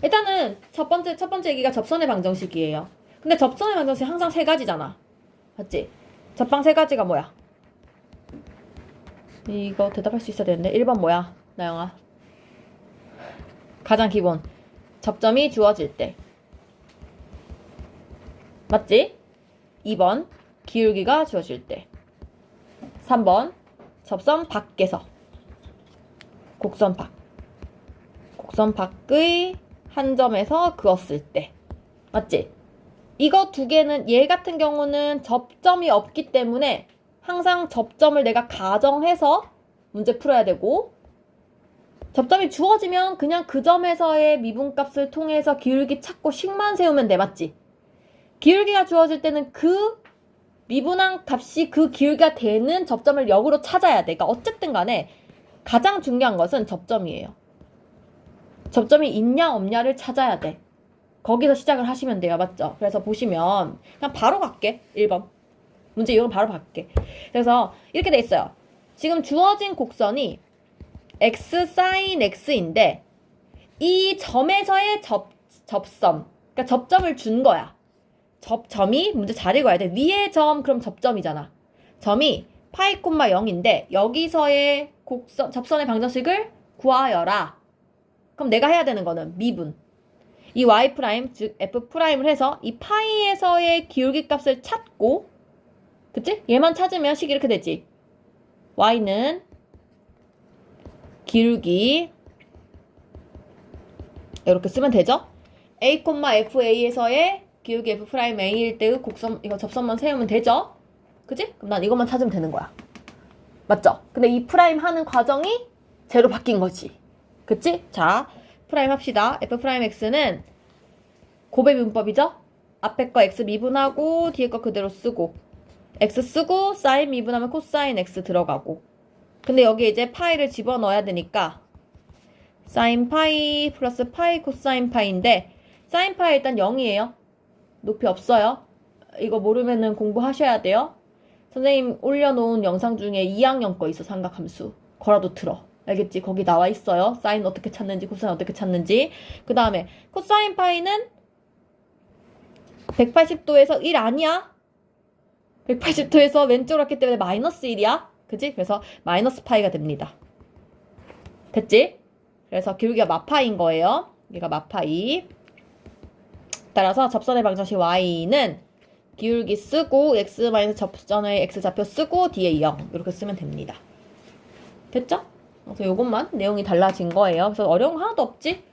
일단은 첫 번째 얘기가 접선의 방정식이에요. 근데 접선의 방정식 항상 세 가지잖아. 맞지? 접방 세 가지가 뭐야? 이거 대답할 수 있어야 되는데 1번 뭐야? 나영아. 가장 기본. 접점이 주어질 때. 맞지? 2번 기울기가 주어질 때. 3번 접선 밖에서. 곡선 밖. 곡선 밖의 한 점에서 그었을 때. 맞지? 이거 두 개는 얘 같은 경우는 접점이 없기 때문에 항상 접점을 내가 가정해서 문제 풀어야 되고, 접점이 주어지면 그냥 그 점에서의 미분값을 통해서 기울기 찾고 식만 세우면 돼. 맞지? 기울기가 주어질 때는 그 미분한 값이 그 기울기가 되는 접점을 역으로 찾아야 돼. 그러니까 어쨌든 간에 가장 중요한 것은 접점이에요. 접점이 있냐 없냐를 찾아야 돼. 거기서 시작을 하시면 돼요. 맞죠? 그래서 보시면 그냥 바로 갈게. 1번. 문제 이건 바로 갈게. 그래서 이렇게 돼 있어요. 지금 주어진 곡선이 x sin x인데 이 점에서의 접점. 그러니까 접점을 준 거야. 점이 문제 잘 읽어야 돼. 위의 점 그럼 접점이잖아. 점이 파이 콤마 0인데 여기서의 접선의 방정식을 구하여라. 그럼 내가 해야 되는 거는 미분. 이 y 프라임 즉 f 프라임을 해서 이 파이에서의 기울기 값을 찾고, 그치? 얘만 찾으면 식이 이렇게 되지. y는 기울기 이렇게 쓰면 되죠? a, fa에서의 기울기 f 프라임 a일 때의 곡선, 이거 접선만 세우면 되죠? 그치? 그럼 난 이것만 찾으면 되는 거야. 맞죠? 근데 이 프라임 하는 과정이 제로 바뀐 거지. 그치? 자, 프라임 합시다. f 프라임 x는 고배 미분법이죠? 앞에 거 x 미분하고 뒤에 거 그대로 쓰고, x 쓰고 사인 미분하면 코사인 x 들어가고. 근데 여기 이제 파이를 집어넣어야 되니까 사인 파이 플러스 파이 코사인 파이인데, 사인 파이 일단 0이에요. 높이 없어요. 이거 모르면은 공부하셔야 돼요. 선생님 올려놓은 영상 중에 2학년 거 있어. 삼각함수. 거라도 들어. 알겠지? 거기 나와 있어요. 사인 어떻게 찾는지, 코사인 어떻게 찾는지. 그 다음에 코사인 파이는 180도에서 1 아니야? 180도에서 왼쪽으로 갔기 때문에 마이너스 1이야. 그치? 그래서 마이너스 파이가 됩니다. 됐지? 그래서 기울기가 마파인 거예요. 얘가 마파이. 따라서 접선의 방정식 y는 기울기 쓰고 x 마이너스 접선의 x 좌표 쓰고 뒤에 0 이렇게 쓰면 됩니다. 됐죠? 그래서 요것만 내용이 달라진 거예요. 그래서 어려운 거 하나도 없지?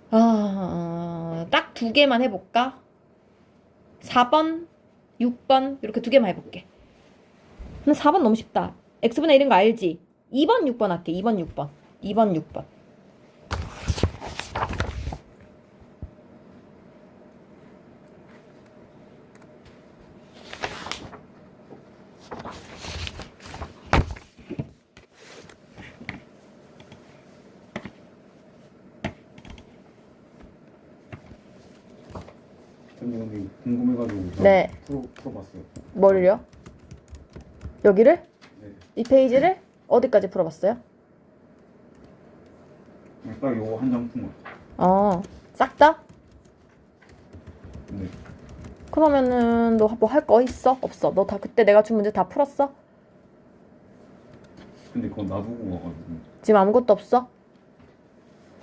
딱 두 개만 해볼까? 4번, 6번 이렇게 두 개만 해볼게. 근데 4번 너무 쉽다. x분의 1인 거 알지? 2번, 6번 할게. 2번, 6번. 2번, 6번. 선생님 궁금해가지고 네. 풀어봤어요. 뭐를요? 여기를? 네. 이 페이지를? 어디까지 풀어봤어요? 딱 요거 한 장 푼 거. 싹 다? 네. 그러면은 너 뭐 할 거 있어? 없어? 너 다 그때 내가 준 문제 다 풀었어? 근데 그거 놔두고 와가지고 지금 아무것도 없어?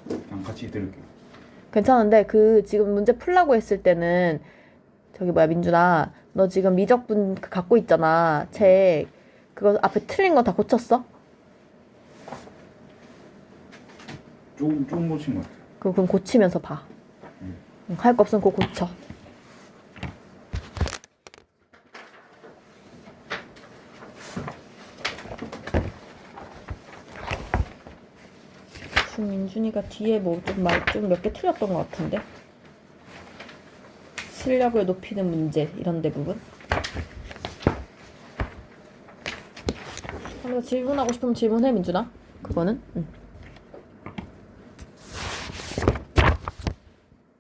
그냥 같이 들을게요. 괜찮은데 그 지금 문제 풀라고 했을 때는 저기 뭐야 민준아, 너 지금 미적분 갖고 있잖아 책. 그거 앞에 틀린 거 다 고쳤어? 조금 고친 것 같아요. 그럼 고치면서 봐. 할 거 없으면 그거 고쳐. 지금 민준이가 뒤에 뭐 좀 몇 개 틀렸던 것 같은데. 실력을 높이는 문제 이런 데 부분. 그래서 질문하고 싶으면 질문해 민준아. 그거는.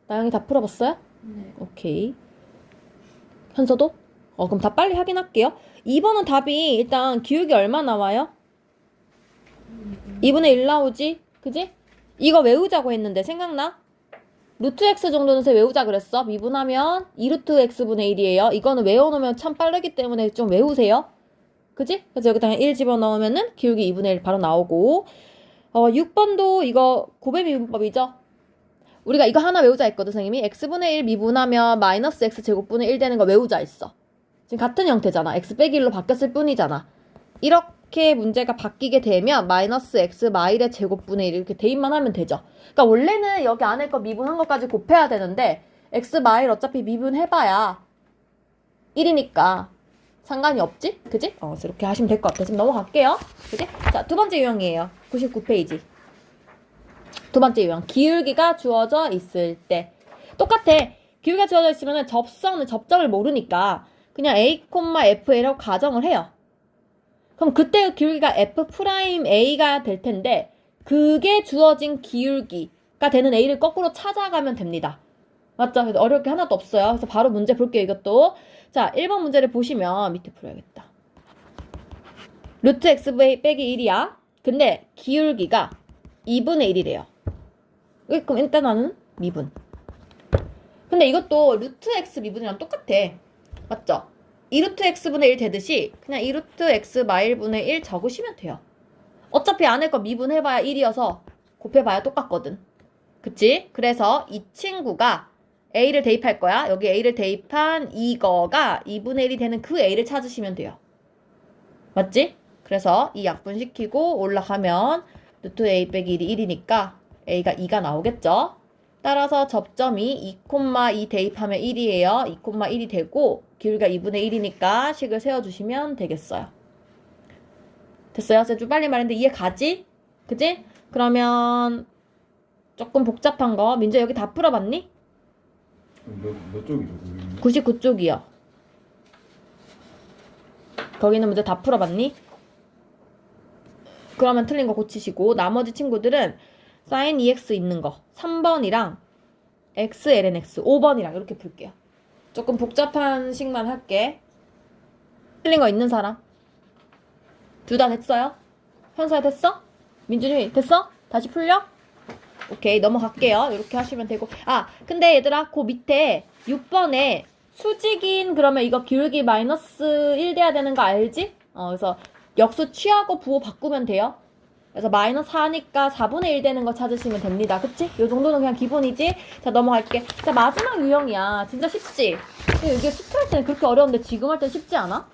나영이 다 풀어봤어요? 네. 오케이. 현서도? 그럼 다 빨리 확인할게요. 2번은 답이 일단 기울기 얼마 나와요? 2분의 1 나오지? 그지? 이거 외우자고 했는데 생각나? 루트 x 정도는 세 외우자 그랬어. 미분하면 2루트 x분의 1이에요. 이거는 외워놓으면 참 빠르기 때문에 좀 외우세요. 그지? 그래서 여기다가 1 집어넣으면은 기울기 2분의 1 바로 나오고 6번도 이거 곱의 미분법이죠. 우리가 이거 하나 외우자 했거든 선생님이. x분의 1 미분하면 마이너스 x제곱분의 1 되는 거 외우자 했어. 지금 같은 형태잖아. x 빼기 1로 바뀌었을 뿐이잖아. 이렇게 문제가 바뀌게 되면 마이너스 x 마일의 제곱분의 1 이렇게 대입만 하면 되죠. 그러니까 원래는 여기 안에 거 미분한 것까지 곱해야 되는데 x 마일 어차피 미분해봐야 1이니까 상관이 없지? 그지? 그래서 이렇게 하시면 될 것 같아. 지금 넘어갈게요. 그지? 자, 두 번째 유형이에요. 99페이지. 두 번째 유형. 기울기가 주어져 있을 때. 똑같아. 기울기가 주어져 있으면 접점을 모르니까 그냥 a, fa라고 가정을 해요. 그럼 그때 기울기가 f'a가 될 텐데 그게 주어진 기울기가 되는 a를 거꾸로 찾아가면 됩니다. 맞죠? 그래서 어려울 게 하나도 없어요. 그래서 바로 문제 볼게요. 이것도. 자, 1번 문제를 보시면 밑에 풀어야겠다. 루트 x 빼기 1이야. 근데 기울기가 2분의 1이래요. 그럼 일단 나는 미분. 근데 이것도 루트 x 미분이랑 똑같아. 맞죠? 2루트 x분의 1 되듯이 그냥 2루트 x 마일분의 1 적으시면 돼요. 어차피 안에 거 미분해봐야 1이어서 곱해봐야 똑같거든. 그치? 그래서 이 친구가 a를 대입할 거야. 여기 a를 대입한 이거가 2분의 1이 되는 그 a를 찾으시면 돼요. 맞지? 그래서 이 약분시키고 올라가면 루트 a 빼기 1이 1이니까 a가 2가 나오겠죠? 따라서 접점이 2,2 대입하면 1이에요. 2,1이 되고 기울기가 2분의 1이니까 식을 세워주시면 되겠어요. 됐어요? 좀 빨리 말했는데 이해 가지? 그지? 그러면 조금 복잡한 거 민재 여기 다 풀어봤니? 몇 쪽이죠? 99쪽이요. 거기는 문제 다 풀어봤니? 그러면 틀린 거 고치시고 나머지 친구들은 sin EX 있는 거 3번이랑 x ln x 5번이랑 이렇게 풀게요. 조금 복잡한 식만 할게. 틀린 거 있는 사람? 둘 다 됐어요? 현서야 됐어? 민준이 됐어? 다시 풀려? 오케이 넘어갈게요. 이렇게 하시면 되고 근데 얘들아 그 밑에 6번에 수직인 그러면 이거 기울기 마이너스 1 돼야 되는 거 알지? 그래서 역수 취하고 부호 바꾸면 돼요. 그래서 마이너스 4니까 4분의 1 되는 거 찾으시면 됩니다. 그치? 요 정도는 그냥 기본이지? 자, 넘어갈게. 자, 마지막 유형이야. 진짜 쉽지? 이게 수트 할 때는 그렇게 어려운데 지금 할 땐 쉽지 않아?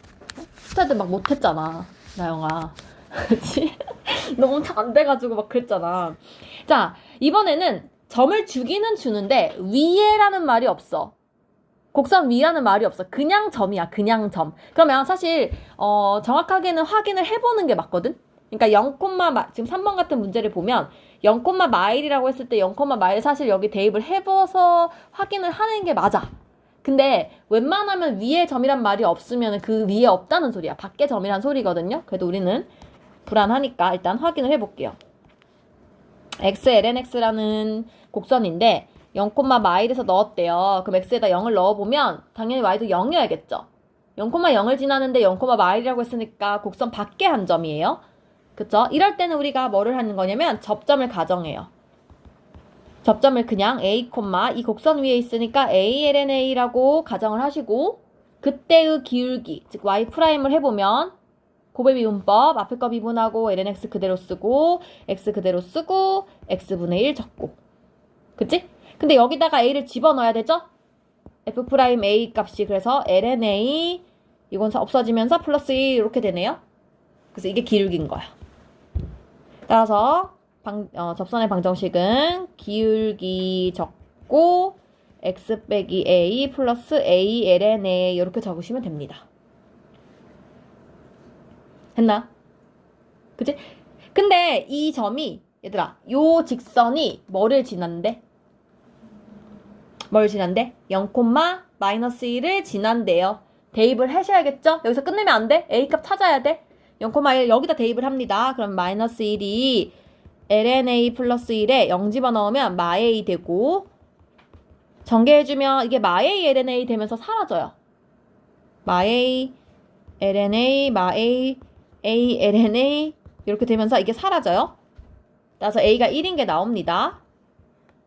수트 할 때 막 못했잖아. 나영아. 그치? 너무 잘 안 돼가지고 막 그랬잖아. 자, 이번에는 점을 주기는 주는데 위에라는 말이 없어. 곡선 위라는 말이 없어. 그냥 점이야. 그냥 점. 그러면 사실 정확하게는 확인을 해보는 게 맞거든? 그러니까 0, 지금 3번 같은 문제를 보면 0, 마일이라고 했을 때 0, 마일 사실 여기 대입을 해봐서 확인을 하는 게 맞아. 근데 웬만하면 위에 점이란 말이 없으면 그 위에 없다는 소리야. 밖에 점이란 소리거든요. 그래도 우리는 불안하니까 일단 확인을 해볼게요. x ln x라는 곡선인데 0, 마일에서 넣었대요. 그럼 x에다 0을 넣어보면 당연히 y도 0이어야겠죠. 0, 0을 지나는데 0, 마일이라고 했으니까 곡선 밖에 한 점이에요. 그쵸? 이럴 때는 우리가 뭐를 하는 거냐면 접점을 가정해요. 접점을 그냥 a, 이 곡선 위에 있으니까 a, ln a라고 가정을 하시고 그때의 기울기, 즉 y'을 해보면 곱의 미분법, 앞에 거 미분하고 ln x 그대로 쓰고 x 그대로 쓰고 x분의 1 적고 그치? 근데 여기다가 a를 집어넣어야 되죠? f'a 값이 그래서 ln a 이건 없어지면서 플러스 1 이렇게 되네요. 그래서 이게 기울기인 거야. 따라서 접선의 방정식은 기울기 적고 x 빼기 a 플러스 a ln a 이렇게 적으시면 됩니다. 했나? 그치? 근데 이 점이 얘들아 요 직선이 뭐를 지난대? 뭘 지난대? 0, 마이너스 1을 지난대요. 대입을 하셔야겠죠? 여기서 끝내면 안 돼? A값 찾아야 돼? 0,1 여기다 대입을 합니다. 그럼 마이너스 1이 ln a 플러스 1에 0 집어넣으면 마A 되고 전개해주면 이게 마A ln a 되면서 사라져요. 마A ln a 마A a ln a 이렇게 되면서 이게 사라져요. 따라서 a가 1인 게 나옵니다.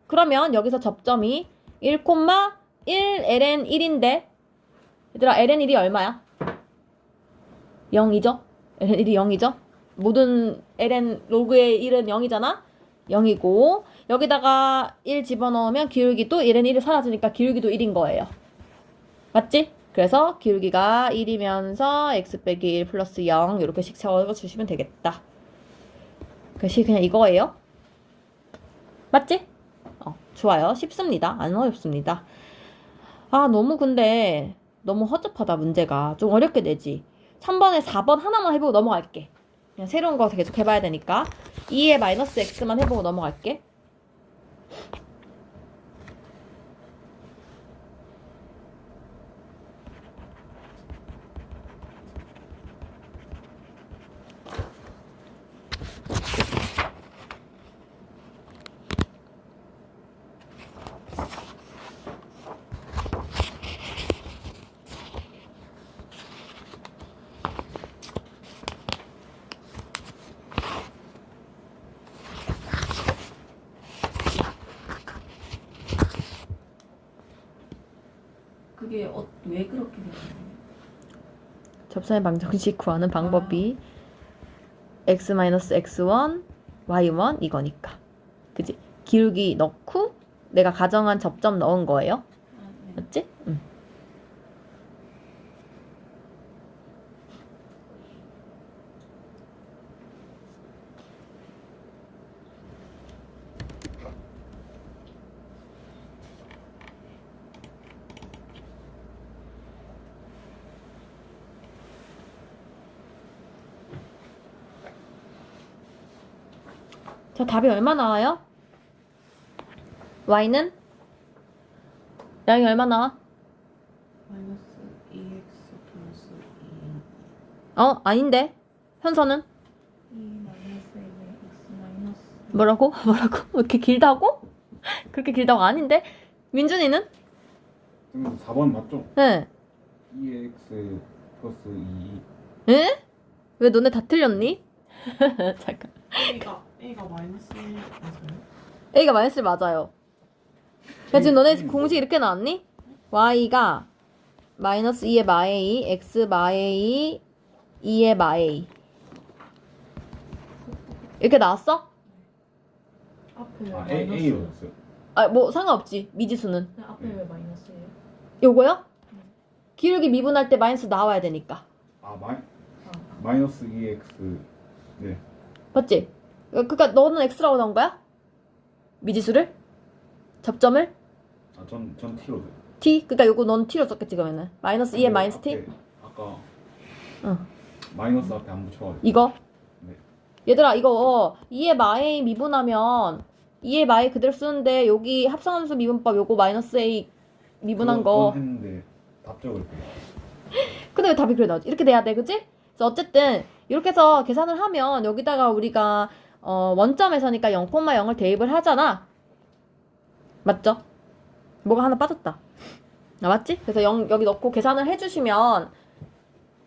그러면 여기서 접점이 1, 1 ln 1인데 얘들아 ln 1이 얼마야? 0이죠? ln 1이 0이죠? 모든 ln 로그의 1은 0이잖아? 0이고 여기다가 1 집어넣으면 기울기도 ln 1이 사라지니까 기울기도 1인 거예요. 맞지? 그래서 기울기가 1이면서 x 빼기 1 플러스 0 이렇게씩 적어주시면 되겠다. 그것이 그냥 이거예요. 맞지? 좋아요. 쉽습니다. 안 어렵습니다. 아, 근데 너무 허접하다, 문제가. 좀 어렵게 내지. 3번에 4번 하나만 해보고 넘어갈게. 그냥 새로운 거 계속 해봐야 되니까. 2의 마이너스 x만 해보고 넘어갈게. 그게 왜 그렇게 되는 거예요? 접선의 방정식 구하는 방법이 x-x1, y1 이거니까. 그치? 기울기 넣고 내가 가정한 접점 넣은 거예요. 네. 맞지? 응. 자, 답이 얼마 나와요? y는? 양이 얼마 나와? 마이너스 2x 플러스 아닌데. 현서는? 2 마이너스 1의 x 마이너스 뭐라고? 뭐라고? 왜 이렇게 길다고? 그렇게 길다고 아닌데? 민준이는? 선생님 4번 맞죠? 네. 2x 플러스 2. 에? 왜 너네 다 틀렸니? 잠깐. A가 마이너스 1 맞아요? A가 마이너스 맞아요. 야, 지금 너네 공식 이렇게 나왔니? Y가 마이너스 2의 마A, X 마A, 2의 마A. 이렇게 나왔어? 앞에 왜 아, A로 마이너스? 왔어요. 뭐 상관없지. 미지수는. 근데 앞에 왜 마이너스예요? 요거요? 기울기 미분할 때 마이너스 나와야 되니까. 마이너스 2x. 네. 맞지? 그러니까 너는 X라고 나온 거야? 미지수를? 접점을? 전 t로 돼요. T? 그러니까 요거 넌 T로 썼겠지 그러면은. 마이너스 2의 마이너스 T? 아까 응. 마이너스 앞에 안 붙여가지고. 이거? 네. 얘들아 이거 2의 마A 미분하면 2의 마A 그대로 쓰는데 여기 합성함수 미분법 요거 마이너스 A 미분한 거. 그건 했는데 답 적을 때. 근데 왜 답이 그래 나오지? 이렇게 돼야 돼, 그치? 그래서 어쨌든 이렇게 해서 계산을 하면 여기다가 우리가 원점에서니까 0,0을 대입을 하잖아. 맞죠? 뭐가 하나 빠졌다. 맞지? 그래서 여기 넣고 계산을 해주시면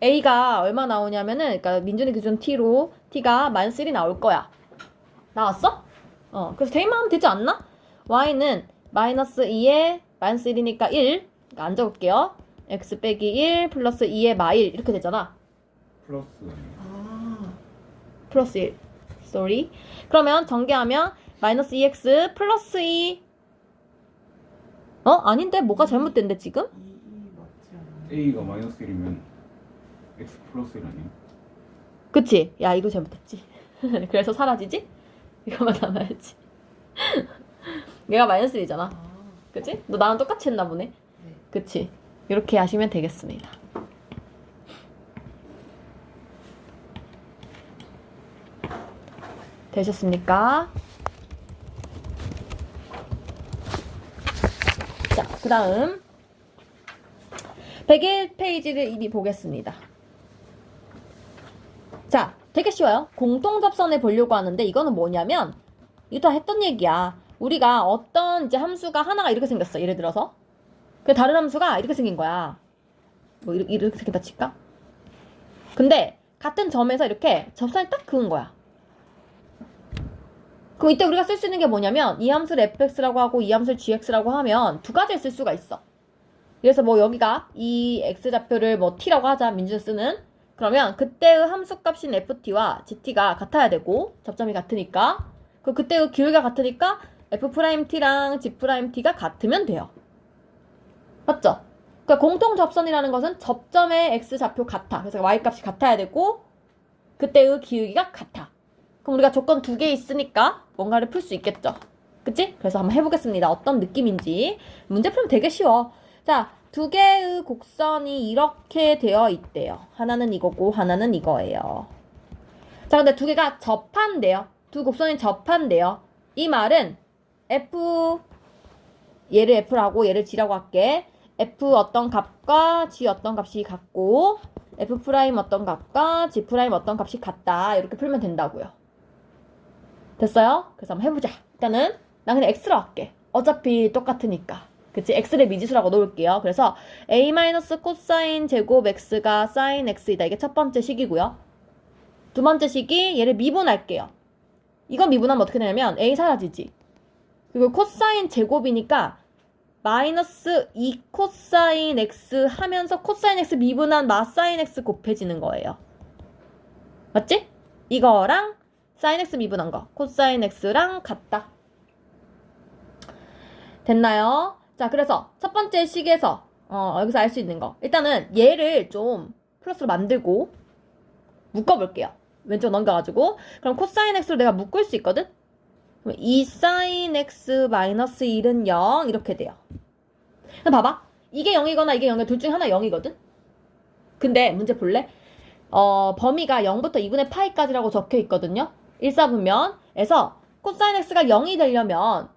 A가 얼마 나오냐면은, 그러니까 민준이 기준 T로 T가 마이너스 1이 나올 거야. 나왔어? 그래서 대입만 하면 되지 않나? Y는 마이너스 2에 마이너스 1이니까 1. 그러니까 안 적을게요. X 빼기 1 플러스 2의 마일 이렇게 되잖아. 플러스. 플러스 1. sorry. 그러면 전개하면 마이너스 2x 플러스 2. 아닌데? 뭐가 잘못된데 지금? 2 맞지 않나요? A가 마이너스 1이면 x 플러스 1 아니에요? 그치? 야 이거 잘못했지. 그래서 사라지지? 이거만 남아야지. 얘가 마이너스 1이잖아. 그치? 너 나랑 똑같이 했나 보네. 네. 그치? 이렇게 하시면 되겠습니다. 되셨습니까? 자, 그 다음 101페이지를 이리 보겠습니다. 자, 되게 쉬워요. 공통접선을 보려고 하는데 이거는 뭐냐면 이거 다 했던 얘기야. 우리가 어떤 이제 함수가 하나가 이렇게 생겼어. 예를 들어서 그 다른 함수가 이렇게 생긴 거야. 뭐 이렇게 생겼다 칠까? 근데 같은 점에서 이렇게 접선이 딱 그은 거야. 그럼 이때 우리가 쓸 수 있는 게 뭐냐면 이 함수를 fx라고 하고 이 함수를 gx라고 하면 두 가지를 쓸 수가 있어. 그래서 뭐 여기가 이 x좌표를 뭐 t라고 하자, 민준이 쓰는. 그러면 그때의 함수값인 ft와 gt가 같아야 되고 접점이 같으니까. 그때의 기울기가 같으니까 f't랑 g't가 같으면 돼요. 맞죠? 그러니까 공통 접선이라는 것은 접점의 x좌표 같아. 그래서 y값이 같아야 되고 그때의 기울기가 같아. 그럼 우리가 조건 두 개 있으니까 뭔가를 풀 수 있겠죠. 그치? 그래서 한번 해보겠습니다. 어떤 느낌인지. 문제 풀면 되게 쉬워. 자, 두 개의 곡선이 이렇게 되어 있대요. 하나는 이거고 하나는 이거예요. 자, 근데 두 개가 접한대요. 두 곡선이 접한대요. 이 말은 얘를 F라고 얘를 G라고 할게. F 어떤 값과 G 어떤 값이 같고 F' 어떤 값과 G' 어떤 값이 같다. 이렇게 풀면 된다고요. 됐어요? 그래서 한번 해보자. 일단은 난 그냥 X로 할게. 어차피 똑같으니까. 그치? X를 미지수라고 놓을게요. 그래서 A- 코사인 제곱 X가 사인 X이다. 이게 첫 번째 식이고요. 두 번째 식이 얘를 미분할게요. 이거 미분하면 어떻게 되냐면 A 사라지지. 그리고 코사인 제곱이니까 마이너스 2 코사인 X 하면서 코사인 X 미분한 마사인 X 곱해지는 거예요. 맞지? 이거랑 사인 X 미분한 거 코사인 X랑 같다. 됐나요? 자, 그래서 첫 번째 식에서 여기서 알 수 있는 거 일단은 얘를 좀 플러스로 만들고 묶어볼게요. 왼쪽 넘겨가지고 그럼 코사인 X로 내가 묶을 수 있거든? 그럼 2 사인 X 마이너스 1은 0 이렇게 돼요. 그럼 봐봐. 이게 0이거나 이게 0이거나 둘 중에 하나 0이거든? 근데 문제 볼래? 범위가 0부터 2분의 파이까지라고 적혀 있거든요. 일사분면에서 코사인 X가 0이 되려면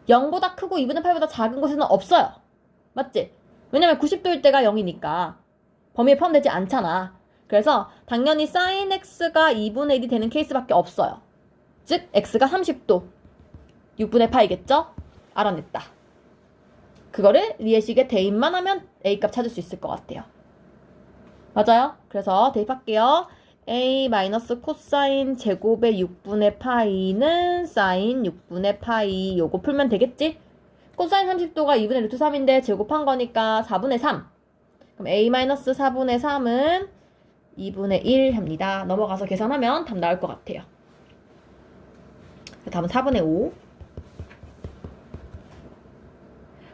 0보다 크고 2분의 파이보다 작은 곳에는 없어요. 맞지? 왜냐면 90도일 때가 0이니까 범위에 포함되지 않잖아. 그래서 당연히 사인 X가 2분의 1이 되는 케이스밖에 없어요. 즉 X가 30도 6분의 파이겠죠? 알아냈다. 그거를 리에식에 대입만 하면 A값 찾을 수 있을 것 같아요. 맞아요? 그래서 대입할게요. A 마이너스 코사인 제곱의 6분의 파이는 사인 6분의 파이. 요거 풀면 되겠지? 코사인 30도가 2분의 루트 3인데 제곱한 거니까 4분의 3. 그럼 A 마이너스 4분의 3은 2분의 1 합니다. 넘어가서 계산하면 답 나올 것 같아요. 답은 4분의 5.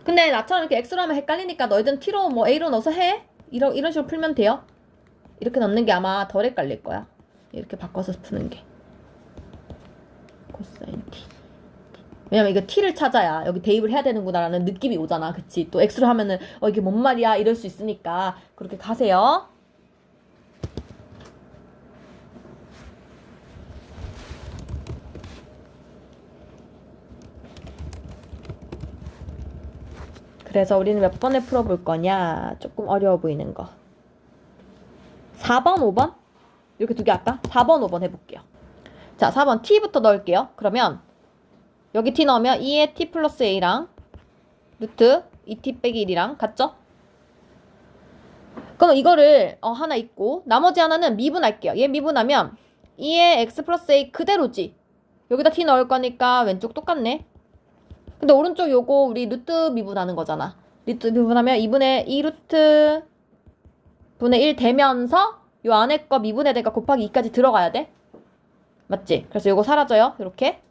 근데 나처럼 이렇게 X로 하면 헷갈리니까 너희들은 T로 뭐 A로 넣어서 해. 이런 식으로 풀면 돼요. 이렇게 넣는 게 아마 덜 헷갈릴 거야. 이렇게 바꿔서 푸는 게. 코사인 T. 왜냐면 이거 T를 찾아야 여기 대입을 해야 되는구나라는 느낌이 오잖아. 그치? 또 X로 하면은 이게 뭔 말이야 이럴 수 있으니까 그렇게 가세요. 그래서 우리는 몇 번에 풀어볼 거냐? 조금 어려워 보이는 거. 4번, 5번? 이렇게 두 개 할까? 4번, 5번 해볼게요. 자, 4번 t부터 넣을게요. 그러면 여기 t 넣으면 2의 t 플러스 a랑 루트 2t 빼기 1이랑 같죠? 그럼 이거를 하나 있고 나머지 하나는 미분할게요. 얘 미분하면 2의 x 플러스 a 그대로지. 여기다 t 넣을 거니까 왼쪽 똑같네. 근데 오른쪽 요거 우리 루트 미분하는 거잖아. 루트 미분하면 2분의 2 루트 분의 1 되면서 요 안에 거 미분해야 되니까 곱하기 2까지 들어가야 돼. 맞지? 그래서 요거 사라져요. 이렇게.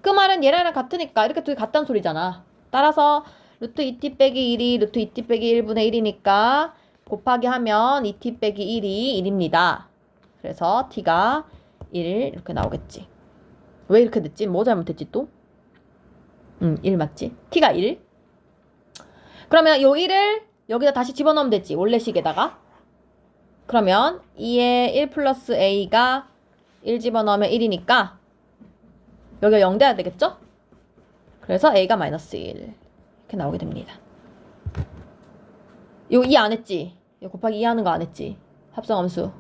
그 말은 얘랑 같으니까 이렇게 두 개 같다는 소리잖아. 따라서 루트 2t 빼기 1이 루트 2t 빼기 1분의 1이니까 곱하기 하면 2t 빼기 1이 1입니다. 그래서 t가 1 이렇게 나오겠지. 왜 이렇게 됐지? 뭐 잘못했지 또? 1 맞지? t가 1. 그러면 요 1을 여기다 다시 집어넣으면 되지. 원래 식에다가. 그러면 2의 1 플러스 a가 1 집어넣으면 1이니까 여기가 0 돼야 되겠죠? 그래서 a가 마이너스 1 이렇게 나오게 됩니다. 요 2 안 했지? 요 곱하기 2 하는 거 안 했지? 합성함수.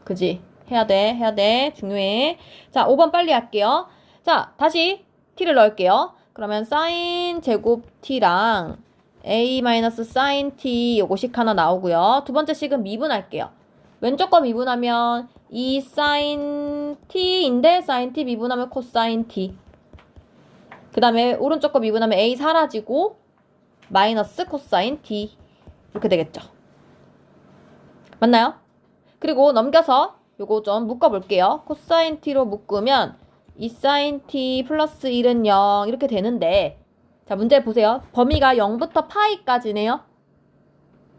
그지? 해야 돼. 중요해. 자, 5번 빨리 할게요. 자, 다시 t를 넣을게요. 그러면 사인 제곱 t랑 a 마이너스 사인 t 요거식 하나 나오고요. 두 번째 식은 미분할게요. 왼쪽 거 미분하면 2 sin t인데 sin t 미분하면 코사인 t. 그 다음에 오른쪽 거 미분하면 a 사라지고 마이너스 코사인 t. 이렇게 되겠죠. 맞나요? 그리고 넘겨서 요거 좀 묶어볼게요. 코사인 t로 묶으면 2 sin t 플러스 1은 0 이렇게 되는데 자 문제 보세요. 범위가 0부터 파이까지네요.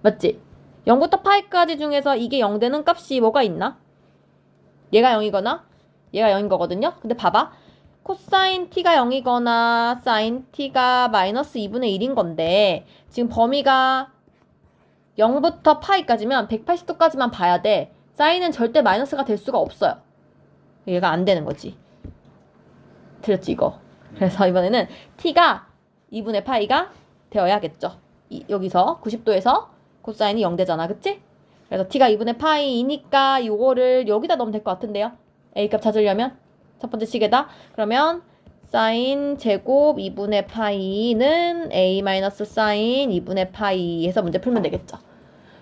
맞지? 0부터 파이까지 중에서 이게 0 되는 값이 뭐가 있나? 얘가 0이거나 얘가 0인 거거든요. 근데 봐봐. 코사인 t가 0이거나 사인 t가 마이너스 2분의 1인 건데 지금 범위가 0부터 파이까지면 180도까지만 봐야 돼. 사인은 절대 마이너스가 될 수가 없어요. 얘가 안 되는 거지. 들렸지 이거? 그래서 이번에는 t가 2분의 파이가 되어야겠죠. 여기서 90도에서 코사인이 0 되잖아. 그치? 그래서 t가 2분의 파이니까 요거를 여기다 넣으면 될 것 같은데요. a값 찾으려면 첫 번째 식에다 그러면 사인 제곱 2분의 파이는 a 마이너스 사인 2분의 파이 해서 문제 풀면 되겠죠.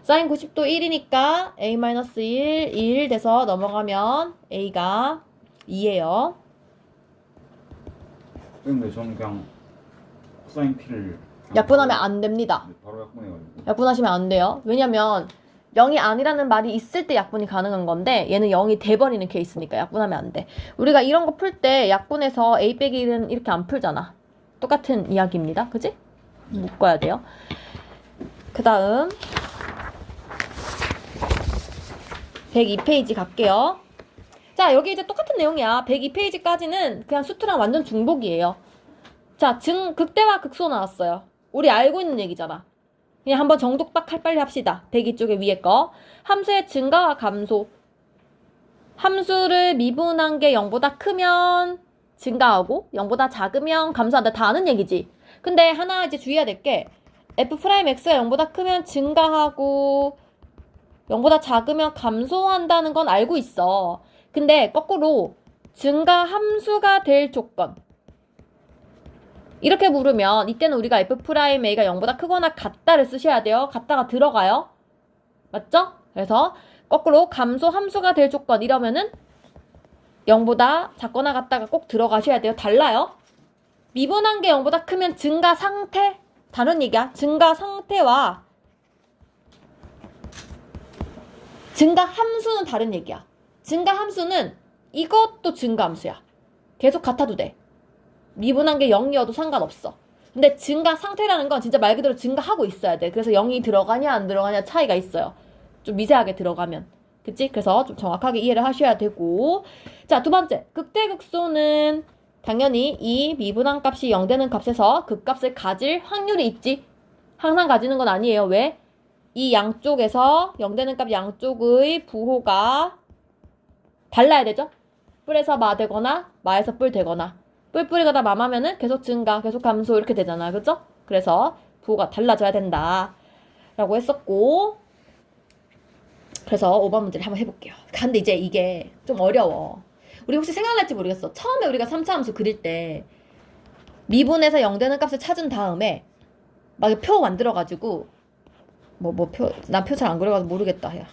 사인 90도 1이니까 a 마이너스 1 돼서 넘어가면 a가 2예요. 근데 저는 그냥 코사인 t를 그냥 약분하면 안 됩니다. 바로 약분해가지고. 약분하시면 안 돼요. 왜냐면 0이 아니라는 말이 있을 때 약분이 가능한 건데 얘는 0이 돼버리는 케이스니까 약분하면 안 돼. 우리가 이런 거 풀 때 약분해서 a 빼기 1은 이렇게 안 풀잖아. 똑같은 이야기입니다. 그지? 묶어야 돼요. 그 다음 102페이지 갈게요. 자 여기 이제 똑같은 내용이야. 102페이지까지는 그냥 수투랑 완전 중복이에요. 자 극대화 극소 나왔어요. 우리 알고 있는 얘기잖아. 그냥 한번 정독 딱 빨리 합시다. 102쪽에 위에 거. 함수의 증가와 감소. 함수를 미분한 게 0보다 크면 증가하고 0보다 작으면 감소한다. 다 아는 얘기지. 근데 하나 이제 주의해야 될 게 f'x가 0보다 크면 증가하고 0보다 작으면 감소한다는 건 알고 있어. 근데 거꾸로 증가 함수가 될 조건. 이렇게 물으면 이때는 우리가 f'a가 0보다 크거나 같다를 쓰셔야 돼요. 같다가 들어가요. 맞죠? 그래서 거꾸로 감소 함수가 될 조건 이러면은 0보다 작거나 같다가 꼭 들어가셔야 돼요. 달라요. 미분한 게 0보다 크면 증가 상태? 다른 얘기야. 증가 상태와 증가 함수는 다른 얘기야. 증가 함수는 이것도 증가 함수야. 계속 같아도 돼. 미분한 게 0이어도 상관없어. 근데 증가 상태라는 건 진짜 말 그대로 증가하고 있어야 돼. 그래서 0이 들어가냐 안 들어가냐 차이가 있어요. 좀 미세하게 들어가면. 그치? 그래서 좀 정확하게 이해를 하셔야 되고. 자, 두 번째. 극대극소는 당연히 이 미분한 값이 0 되는 값에서 극값을 가질 확률이 있지. 항상 가지는 건 아니에요. 왜? 이 양쪽에서 0 되는 값 양쪽의 부호가 달라야 되죠? 뿔에서 마 되거나 마에서 뿔 되거나 뿔뿔이가다 마마면은 계속 증가, 계속 감소 이렇게 되잖아. 그죠? 그래서 부호가 달라져야 된다. 라고 했었고 그래서 5번 문제를 한번 해볼게요. 근데 이제 이게 좀 어려워. 우리 혹시 생각날지 모르겠어. 처음에 우리가 3차 함수 그릴 때 미분에서 0 되는 값을 찾은 다음에 막 표 만들어가지고 난 표 잘 안 그려가지고 모르겠다. 야.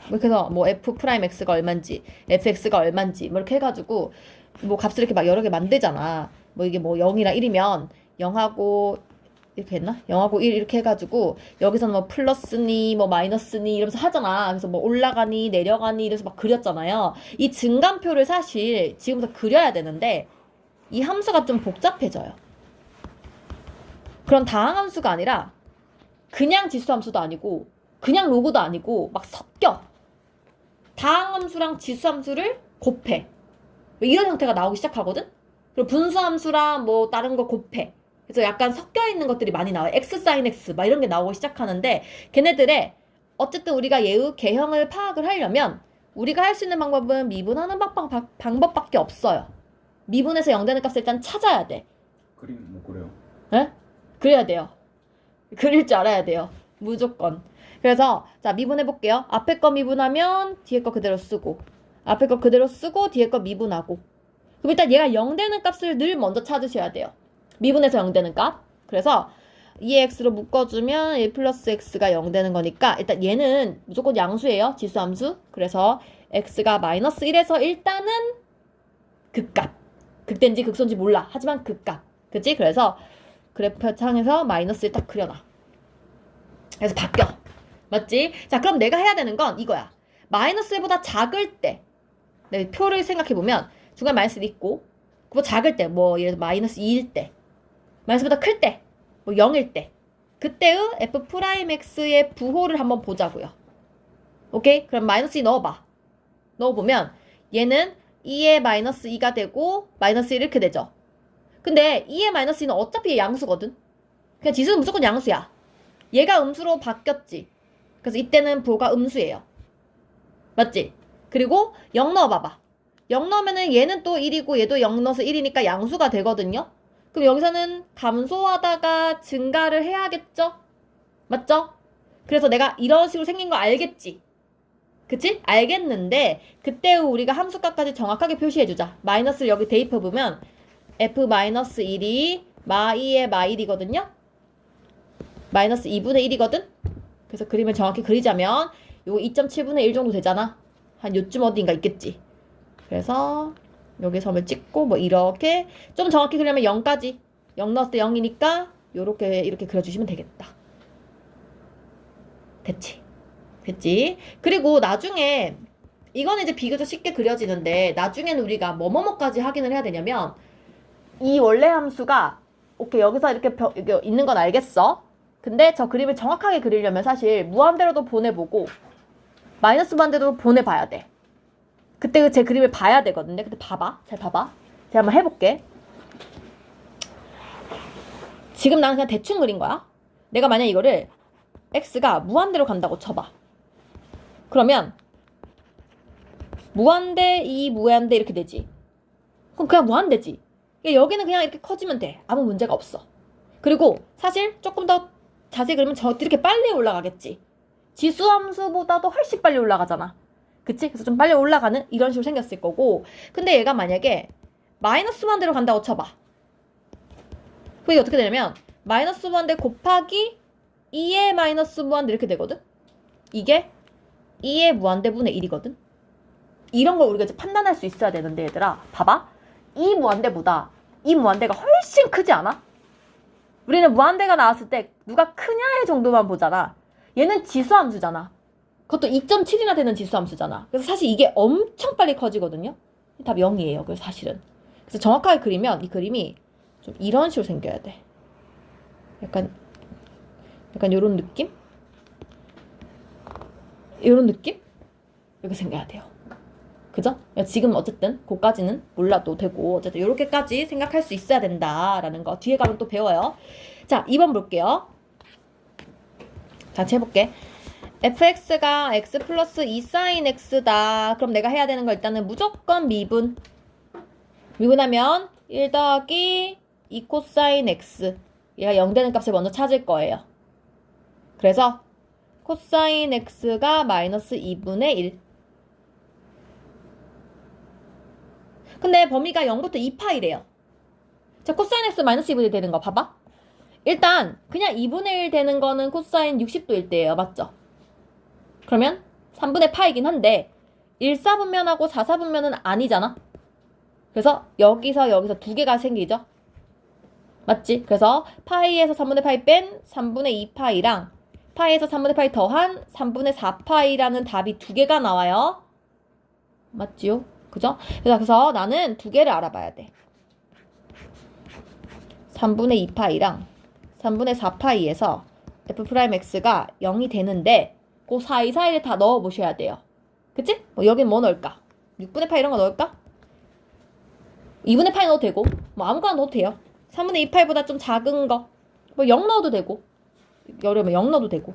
이렇게 해서 뭐 f'x가 얼만지 fx가 얼만지 뭐 이렇게 해가지고 뭐 값을 이렇게 막 여러 개 만들잖아. 뭐 이게 뭐 0이랑 1이면 0하고 이렇게 했나? 0하고 1 이렇게 해가지고 여기서는 뭐 플러스니 뭐 마이너스니 이러면서 하잖아. 그래서 뭐 올라가니 내려가니 이래서 막 그렸잖아요. 이 증감표를 사실 지금부터 그려야 되는데 이 함수가 좀 복잡해져요. 그런 다항함수가 아니라 그냥 지수함수도 아니고 그냥 로그도 아니고 막 섞여. 다항함수랑 지수함수를 곱해. 이런 형태가 나오기 시작하거든? 그리고 분수함수랑 뭐 다른 거 곱해. 그래서 약간 섞여 있는 것들이 많이 나와요. x sin x 막 이런 게 나오기 시작하는데 걔네들의 어쨌든 우리가 얘의 개형을 파악을 하려면 우리가 할 수 있는 방법은 미분하는 방법밖에 없어요. 미분해서 0 되는 값을 일단 찾아야 돼. 그림 못 그려요. 에? 그려야 돼요. 그릴 줄 알아야 돼요. 무조건. 그래서 자 미분해 볼게요. 앞에 거 미분하면 뒤에 거 그대로 쓰고 앞에 거 그대로 쓰고 뒤에 거 미분하고 그럼 일단 얘가 0 되는 값을 늘 먼저 찾으셔야 돼요. 미분해서 0 되는 값. 그래서 2의 x로 묶어주면 1 플러스 x가 0 되는 거니까 일단 얘는 무조건 양수예요. 지수함수. 그래서 x가 마이너스 1에서 일단은 극값. 극대인지 극소인지 몰라. 하지만 극값. 그치? 그래서 그래프 창에서 마이너스 1 딱 그려놔. 그래서 바뀌어. 맞지? 자, 그럼 내가 해야 되는 건 이거야. 마이너스 1보다 작을 때, 내 표를 생각해보면 중간에 마이너스 1 있고, 그거 작을 때, 뭐 예를 들어 마이너스 2일 때, 마이너스보다 클 때, 뭐 0일 때, 그때의 f'x의 부호를 한번 보자고요. 오케이? 그럼 마이너스 2 넣어봐. 넣어보면 얘는 2의 마이너스 2가 되고 마이너스 1 이렇게 되죠. 근데 2의 마이너스 2는 어차피 양수거든. 그냥 지수는 무조건 양수야. 얘가 음수로 바뀌었지. 그래서 이때는 부호가 음수예요. 맞지? 그리고 0 넣어봐봐. 0 넣으면은 얘는 또 1이고 얘도 0 넣어서 1이니까 양수가 되거든요. 그럼 여기서는 감소하다가 증가를 해야겠죠? 맞죠? 그래서 내가 이런 식으로 생긴 거 알겠지? 그치? 알겠는데 그때 우리가 함수값까지 정확하게 표시해주자. 마이너스를 여기 대입해보면 f-1이 마2의 마1이거든요? 마이너스 2분의 1이거든? 그래서 그림을 정확히 그리자면 요거 2.7분의 1 정도 되잖아. 한 요쯤 어딘가 있겠지. 그래서 여기 점을 찍고 뭐 이렇게 좀 정확히 그리려면 0까지 0 넣었을 때 0이니까 요렇게 이렇게 그려주시면 되겠다. 됐지? 그리고 나중에 이거는 이제 비교적 쉽게 그려지는데 나중에는 우리가 뭐뭐뭐까지 확인을 해야 되냐면 이 원래 함수가 오케이 여기서 이렇게 있는 건 알겠어. 근데 저 그림을 정확하게 그리려면 사실 무한대로도 보내보고 마이너스 무한대로도 보내봐야 돼. 그때 제 그림을 봐야 되거든요. 근데 봐봐. 잘 봐봐. 제가 한번 해볼게. 지금 나는 그냥 대충 그린 거야. 내가 만약 이거를 x가 무한대로 간다고 쳐봐. 그러면 무한대, 2 무한대 이렇게 되지. 그럼 그냥 무한대지. 여기는 그냥 이렇게 커지면 돼. 아무 문제가 없어. 그리고 사실 조금 더 자세히 그리면 이렇게 빨리 올라가겠지. 지수함수보다도 훨씬 빨리 올라가잖아. 그치? 그래서 좀 빨리 올라가는 이런 식으로 생겼을 거고 근데 얘가 만약에 마이너스 무한대로 간다고 쳐봐. 그게 어떻게 되냐면 마이너스 무한대 곱하기 2의 마이너스 무한대 이렇게 되거든? 이게 2의 무한대분의 1이거든? 이런 걸 우리가 이제 판단할 수 있어야 되는데 얘들아 봐봐. 이 무한대보다 이 무한대가 훨씬 크지 않아? 우리는 무한대가 나왔을 때 누가 크냐의 정도만 보잖아. 얘는 지수함수잖아. 그것도 2.7이나 되는 지수함수잖아. 그래서 사실 이게 엄청 빨리 커지거든요. 답 0이에요. 그래서 사실은. 그래서 정확하게 그리면 이 그림이 좀 이런 식으로 생겨야 돼. 약간 요런 느낌? 요런 느낌? 이렇게 생겨야 돼요. 그죠? 지금 어쨌든 그까지는 몰라도 되고 어쨌든 요렇게까지 생각할 수 있어야 된다라는 거 뒤에 가면 또 배워요. 자, 2번 볼게요. 같이 해볼게. fx가 x 플러스 2 sin x다. 그럼 내가 해야 되는 거 일단은 무조건 미분. 미분하면 1 더하기 2 코사인 x. 얘가 0 되는 값을 먼저 찾을 거예요. 그래서 코사인 x가 마이너스 2분의 1. 근데 범위가 0부터 2파이래요. 자, 코사인 x 마이너스 2분의 1 되는 거 봐봐. 일단 그냥 2분의 1 되는 거는 코사인 60도일 때예요. 맞죠? 그러면 3분의 파이긴 한데 1사분면하고 4사분면은 아니잖아. 그래서 여기서 두 개가 생기죠. 맞지? 그래서 파이에서 3분의 파이 뺀 3분의 2파이랑 파이에서 3분의 파이 더한 3분의 4파이라는 답이 두 개가 나와요. 맞지요? 그죠? 그래서 나는 두 개를 알아봐야 돼. 3분의 2파이랑 3분의 4파이에서 f'x가 0이 되는데 그 사이사이를 다 넣어보셔야 돼요. 그치? 여긴 뭐 넣을까? 6분의 파이 이런 거 넣을까? 2분의 파이 넣어도 되고 뭐 아무거나 넣어도 돼요. 3분의 2파이보다 좀 작은 거 뭐 0 넣어도 되고 어려우면 0 넣어도 되고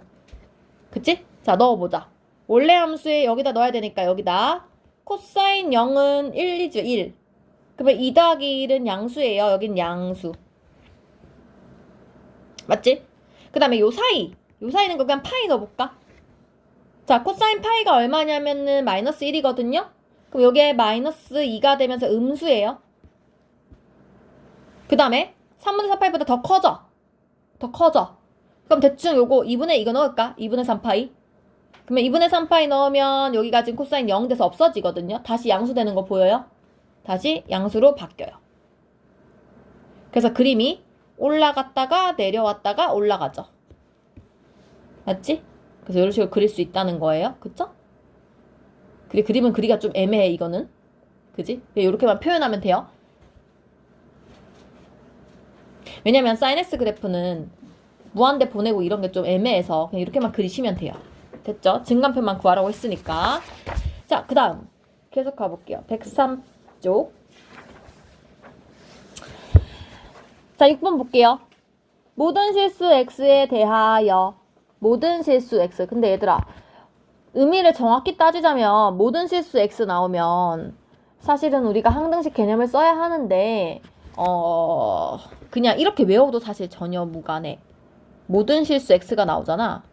그치? 자, 넣어보자. 원래 함수에 여기다 넣어야 되니까 여기다 코사인 0은 1, 2죠. 1. 그러면 2 더하기 1은 양수예요. 여긴 양수. 맞지? 그 다음에 요 사이는 그냥 파이 넣어볼까? 자, 코사인 파이가 얼마냐면은 마이너스 1이거든요? 그럼 여기에 마이너스 2가 되면서 음수예요. 그 다음에 3분의 4파이보다 더 커져. 더 커져. 그럼 대충 요거 2분의 이거 넣을까? 2분의 3파이. 그러면 2분의 3파이 넣으면 여기가 지금 코사인 0 돼서 없어지거든요. 다시 양수 되는 거 보여요? 다시 양수로 바뀌어요. 그래서 그림이 올라갔다가 내려왔다가 올라가죠. 맞지? 그래서 이런 식으로 그릴 수 있다는 거예요. 그쵸? 그림은 그리기가 좀 애매해, 이거는. 그지? 이렇게만 표현하면 돼요. 왜냐면 사인 X 그래프는 무한대 보내고 이런 게 좀 애매해서 그냥 이렇게만 그리시면 돼요. 됐죠? 증간표만 구하라고 했으니까. 자, 그 다음 계속 가볼게요. 103쪽. 자, 6번 볼게요. 모든 실수 x에 대하여. 모든 실수 x. 근데 얘들아, 의미를 정확히 따지자면 모든 실수 x 나오면 사실은 우리가 항등식 개념을 써야 하는데 그냥 이렇게 외워도 사실 전혀 무관해. 모든 실수 x가 나오잖아.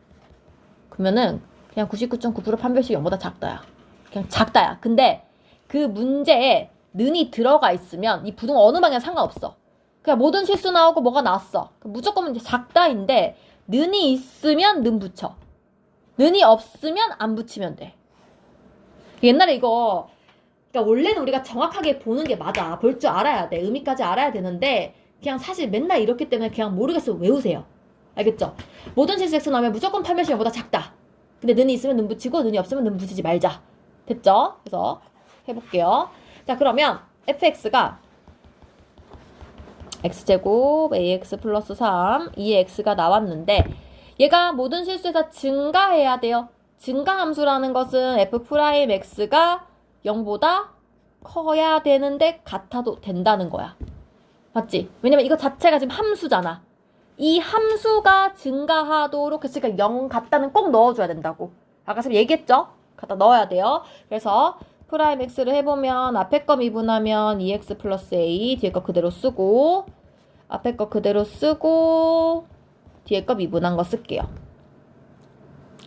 그러면은 그냥 99.9% 판별식이 0보다 작다야. 그냥 작다야. 근데 그 문제에 는이 들어가 있으면 이 부등 어느 방향 상관없어. 그냥 모든 실수 나오고 뭐가 나왔어. 무조건 이제 작다인데 는이 있으면 는 붙여. 는이 없으면 안 붙이면 돼. 옛날에 이거 그러니까 원래는 우리가 정확하게 보는 게 맞아. 볼 줄 알아야 돼. 의미까지 알아야 되는데 그냥 사실 맨날 이렇기 때문에 그냥 모르겠으면 외우세요. 알겠죠? 모든 실수 x 나오면 무조건 판별식 0보다 작다. 근데 는이 있으면 는 붙이고 는이 없으면 는 붙이지 말자. 됐죠? 그래서 해볼게요. 자, 그러면 fx가 x제곱 ax 플러스 3 2x가 나왔는데 얘가 모든 실수에서 증가해야 돼요. 증가함수라는 것은 f'x가 0보다 커야 되는데 같아도 된다는 거야. 맞지? 왜냐면 이거 자체가 지금 함수잖아. 이 함수가 증가하도록 했으니까 0 같다는 꼭 넣어줘야 된다고. 아까 선생님 얘기했죠? 갖다 넣어야 돼요. 그래서 프라임 x를 해보면 앞에 거 미분하면 2x 플러스 a 뒤에 거 그대로 쓰고 앞에 거 그대로 쓰고 뒤에 거 미분한 거 쓸게요.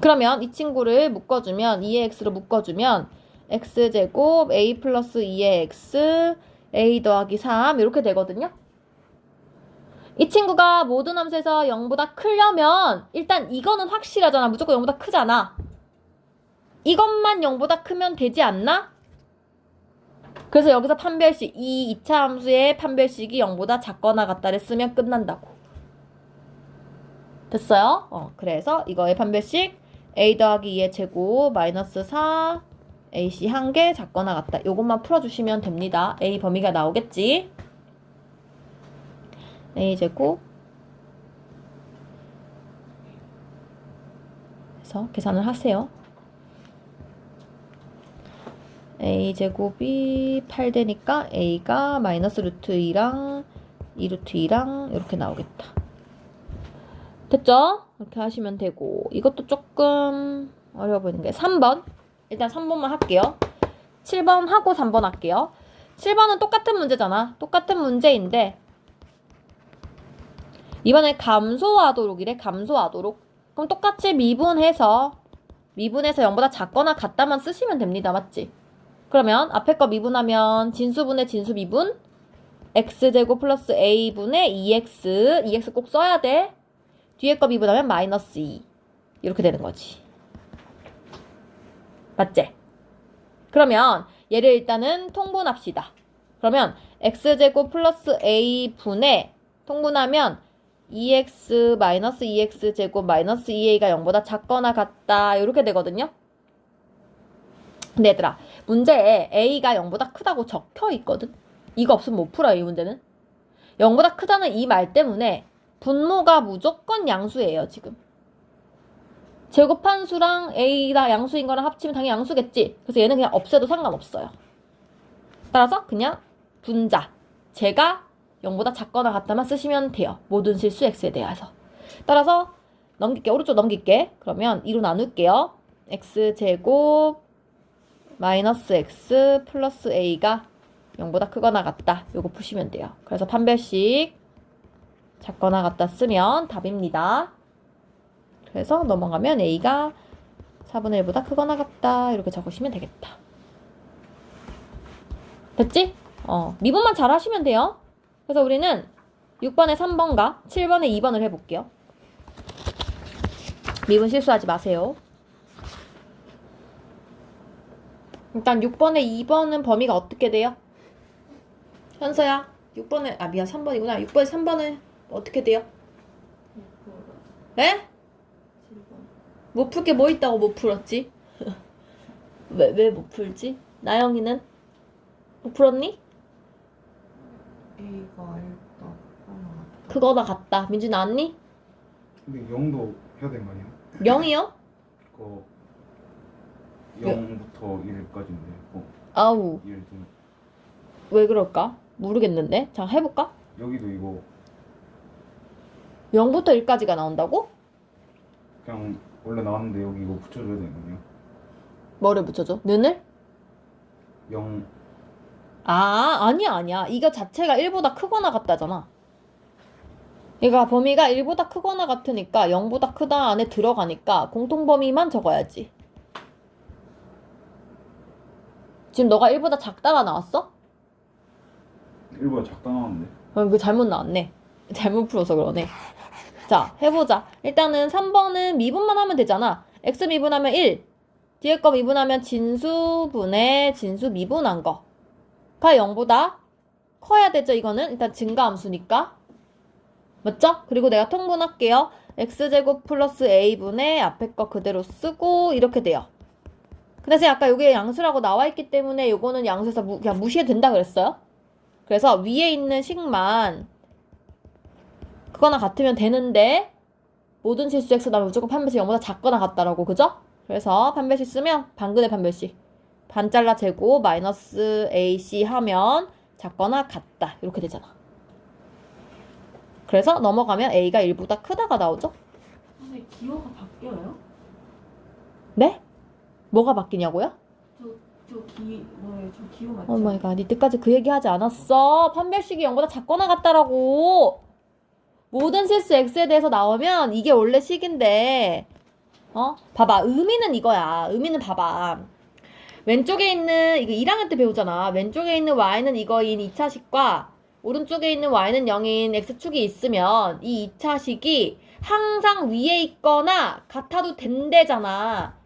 그러면 이 친구를 묶어주면 2의 x로 묶어주면 x제곱 a 플러스 2의 x a 더하기 3 이렇게 되거든요. 이 친구가 모든 함수에서 0보다 크려면 일단 이거는 확실하잖아. 무조건 0보다 크잖아. 이것만 0보다 크면 되지 않나? 그래서 여기서 판별식, 이 2차 함수의 판별식이 0보다 작거나 같다를 쓰면 끝난다고. 됐어요? 그래서 이거의 판별식 a 더하기 2의 제곱 마이너스 4 ac 한 개 작거나 같다. 이것만 풀어주시면 됩니다. a 범위가 나오겠지? a 제곱 그래서 계산을 하세요. a 제곱이 8되니까 a가 마이너스 루트 2랑 2루트 2랑 이렇게 나오겠다. 됐죠? 이렇게 하시면 되고 이것도 조금 어려워 보이는 게 3번 일단 3번만 할게요. 7번 하고 3번 할게요. 7번은 똑같은 문제잖아. 똑같은 문제인데 이번에 감소하도록이래. 감소하도록. 그럼 똑같이 미분해서 0보다 작거나 같다만 쓰시면 됩니다. 맞지? 그러면 앞에 거 미분하면 진수분의 진수 미분 x제곱 플러스 a분의 2x 꼭 써야 돼. 뒤에 거 미분하면 마이너스 2 이렇게 되는 거지. 맞지? 그러면 얘를 일단은 통분합시다. 그러면 x제곱 플러스 a분의 통분하면 2x 마이너스 2x 제곱 마이너스 2a가 0보다 작거나 같다 이렇게 되거든요. 근데 얘들아 문제에 a가 0보다 크다고 적혀 있거든. 이거 없으면 못 풀어요. 이 문제는 0보다 크다는 이 말 때문에 분모가 무조건 양수예요. 지금 제곱한 수랑 a가 양수인 거랑 합치면 당연히 양수겠지. 그래서 얘는 그냥 없애도 상관없어요. 따라서 그냥 분자 제가 0보다 작거나 같다만 쓰시면 돼요. 모든 실수 x에 대해서. 따라서 넘길게. 오른쪽 넘길게. 그러면 2로 나눌게요. x제곱 마이너스 x 플러스 a가 0보다 크거나 같다. 요거 푸시면 돼요. 그래서 판별식 작거나 같다 쓰면 답입니다. 그래서 넘어가면 a가 4분의 1보다 크거나 같다. 이렇게 적으시면 되겠다. 됐지? 미분만 잘 하시면 돼요. 그래서 우리는 6번에 3번과 7번에 2번을 해볼게요. 미분 실수하지 마세요. 일단 6번에 2번은 범위가 어떻게 돼요? 현서야 6번에 아 미안 3번이구나. 6번에 3번은 어떻게 돼요? 네? 7번. 못 풀 게 뭐 있다고 못 풀었지? 왜 못 풀지? 나영이는? 못 풀었니? A가 일단 하나. 그거나 같다. 민준 나왔니? 근데 0도 해야 되는 거 아니야? 0이요? 그거 0부터 1까지인데 아우 1, 2 왜 그럴까? 모르겠는데. 자 해볼까? 여기도 이거 0부터 1까지가 나온다고? 그냥 원래 나왔는데 여기 이거 붙여줘야 되는 거예요. 뭐를 붙여줘? 는을? 0 아니야. 이거 자체가 1보다 크거나 같다잖아. 그러니까 범위가 1보다 크거나 같으니까 0보다 크다 안에 들어가니까 공통범위만 적어야지. 지금 너가 1보다 작다가 나왔어? 1보다 작다 나왔는데 그럼 그 잘못 나왔네. 잘못 풀어서 그러네. 자, 해보자. 일단은 3번은 미분만 하면 되잖아. x 미분하면 1. 뒤에 거 미분하면 진수분의 진수 미분한 거가 0보다 커야 되죠. 이거는 일단 증가함수니까. 맞죠? 그리고 내가 통분할게요. x제곱 플러스 a분의 앞에 거 그대로 쓰고 이렇게 돼요. 근데 아까 여기에 양수라고 나와있기 때문에 요거는 양수에서 그냥 무시해도 된다 그랬어요. 그래서 위에 있는 식만 그거나 같으면 되는데 모든 실수 x 나면 무조건 판별식 0보다 작거나 같다라고 그죠? 그래서 판별식 쓰면 반근의 판별식 반 잘라 제곱 마이너스 ac 하면 작거나 같다 이렇게 되잖아. 그래서 넘어가면 a가 1보다 크다가 나오죠? 근데 기호가 바뀌어요? 네? 뭐가 바뀌냐고요? 뭐예요? 저 기호 맞죠? 오마이갓 이때까지 그 얘기 하지 않았어. 판별식이 0보다 작거나 같다라고. 모든 실수 x에 대해서 나오면 이게 원래 식인데 봐봐. 의미는 이거야. 의미는 봐봐. 왼쪽에 있는 이거 1학년 때 배우잖아. 왼쪽에 있는 y는 이거인 2차식과 오른쪽에 있는 y는 0인 x축이 있으면 이 2차식이 항상 위에 있거나 같아도 된대잖아.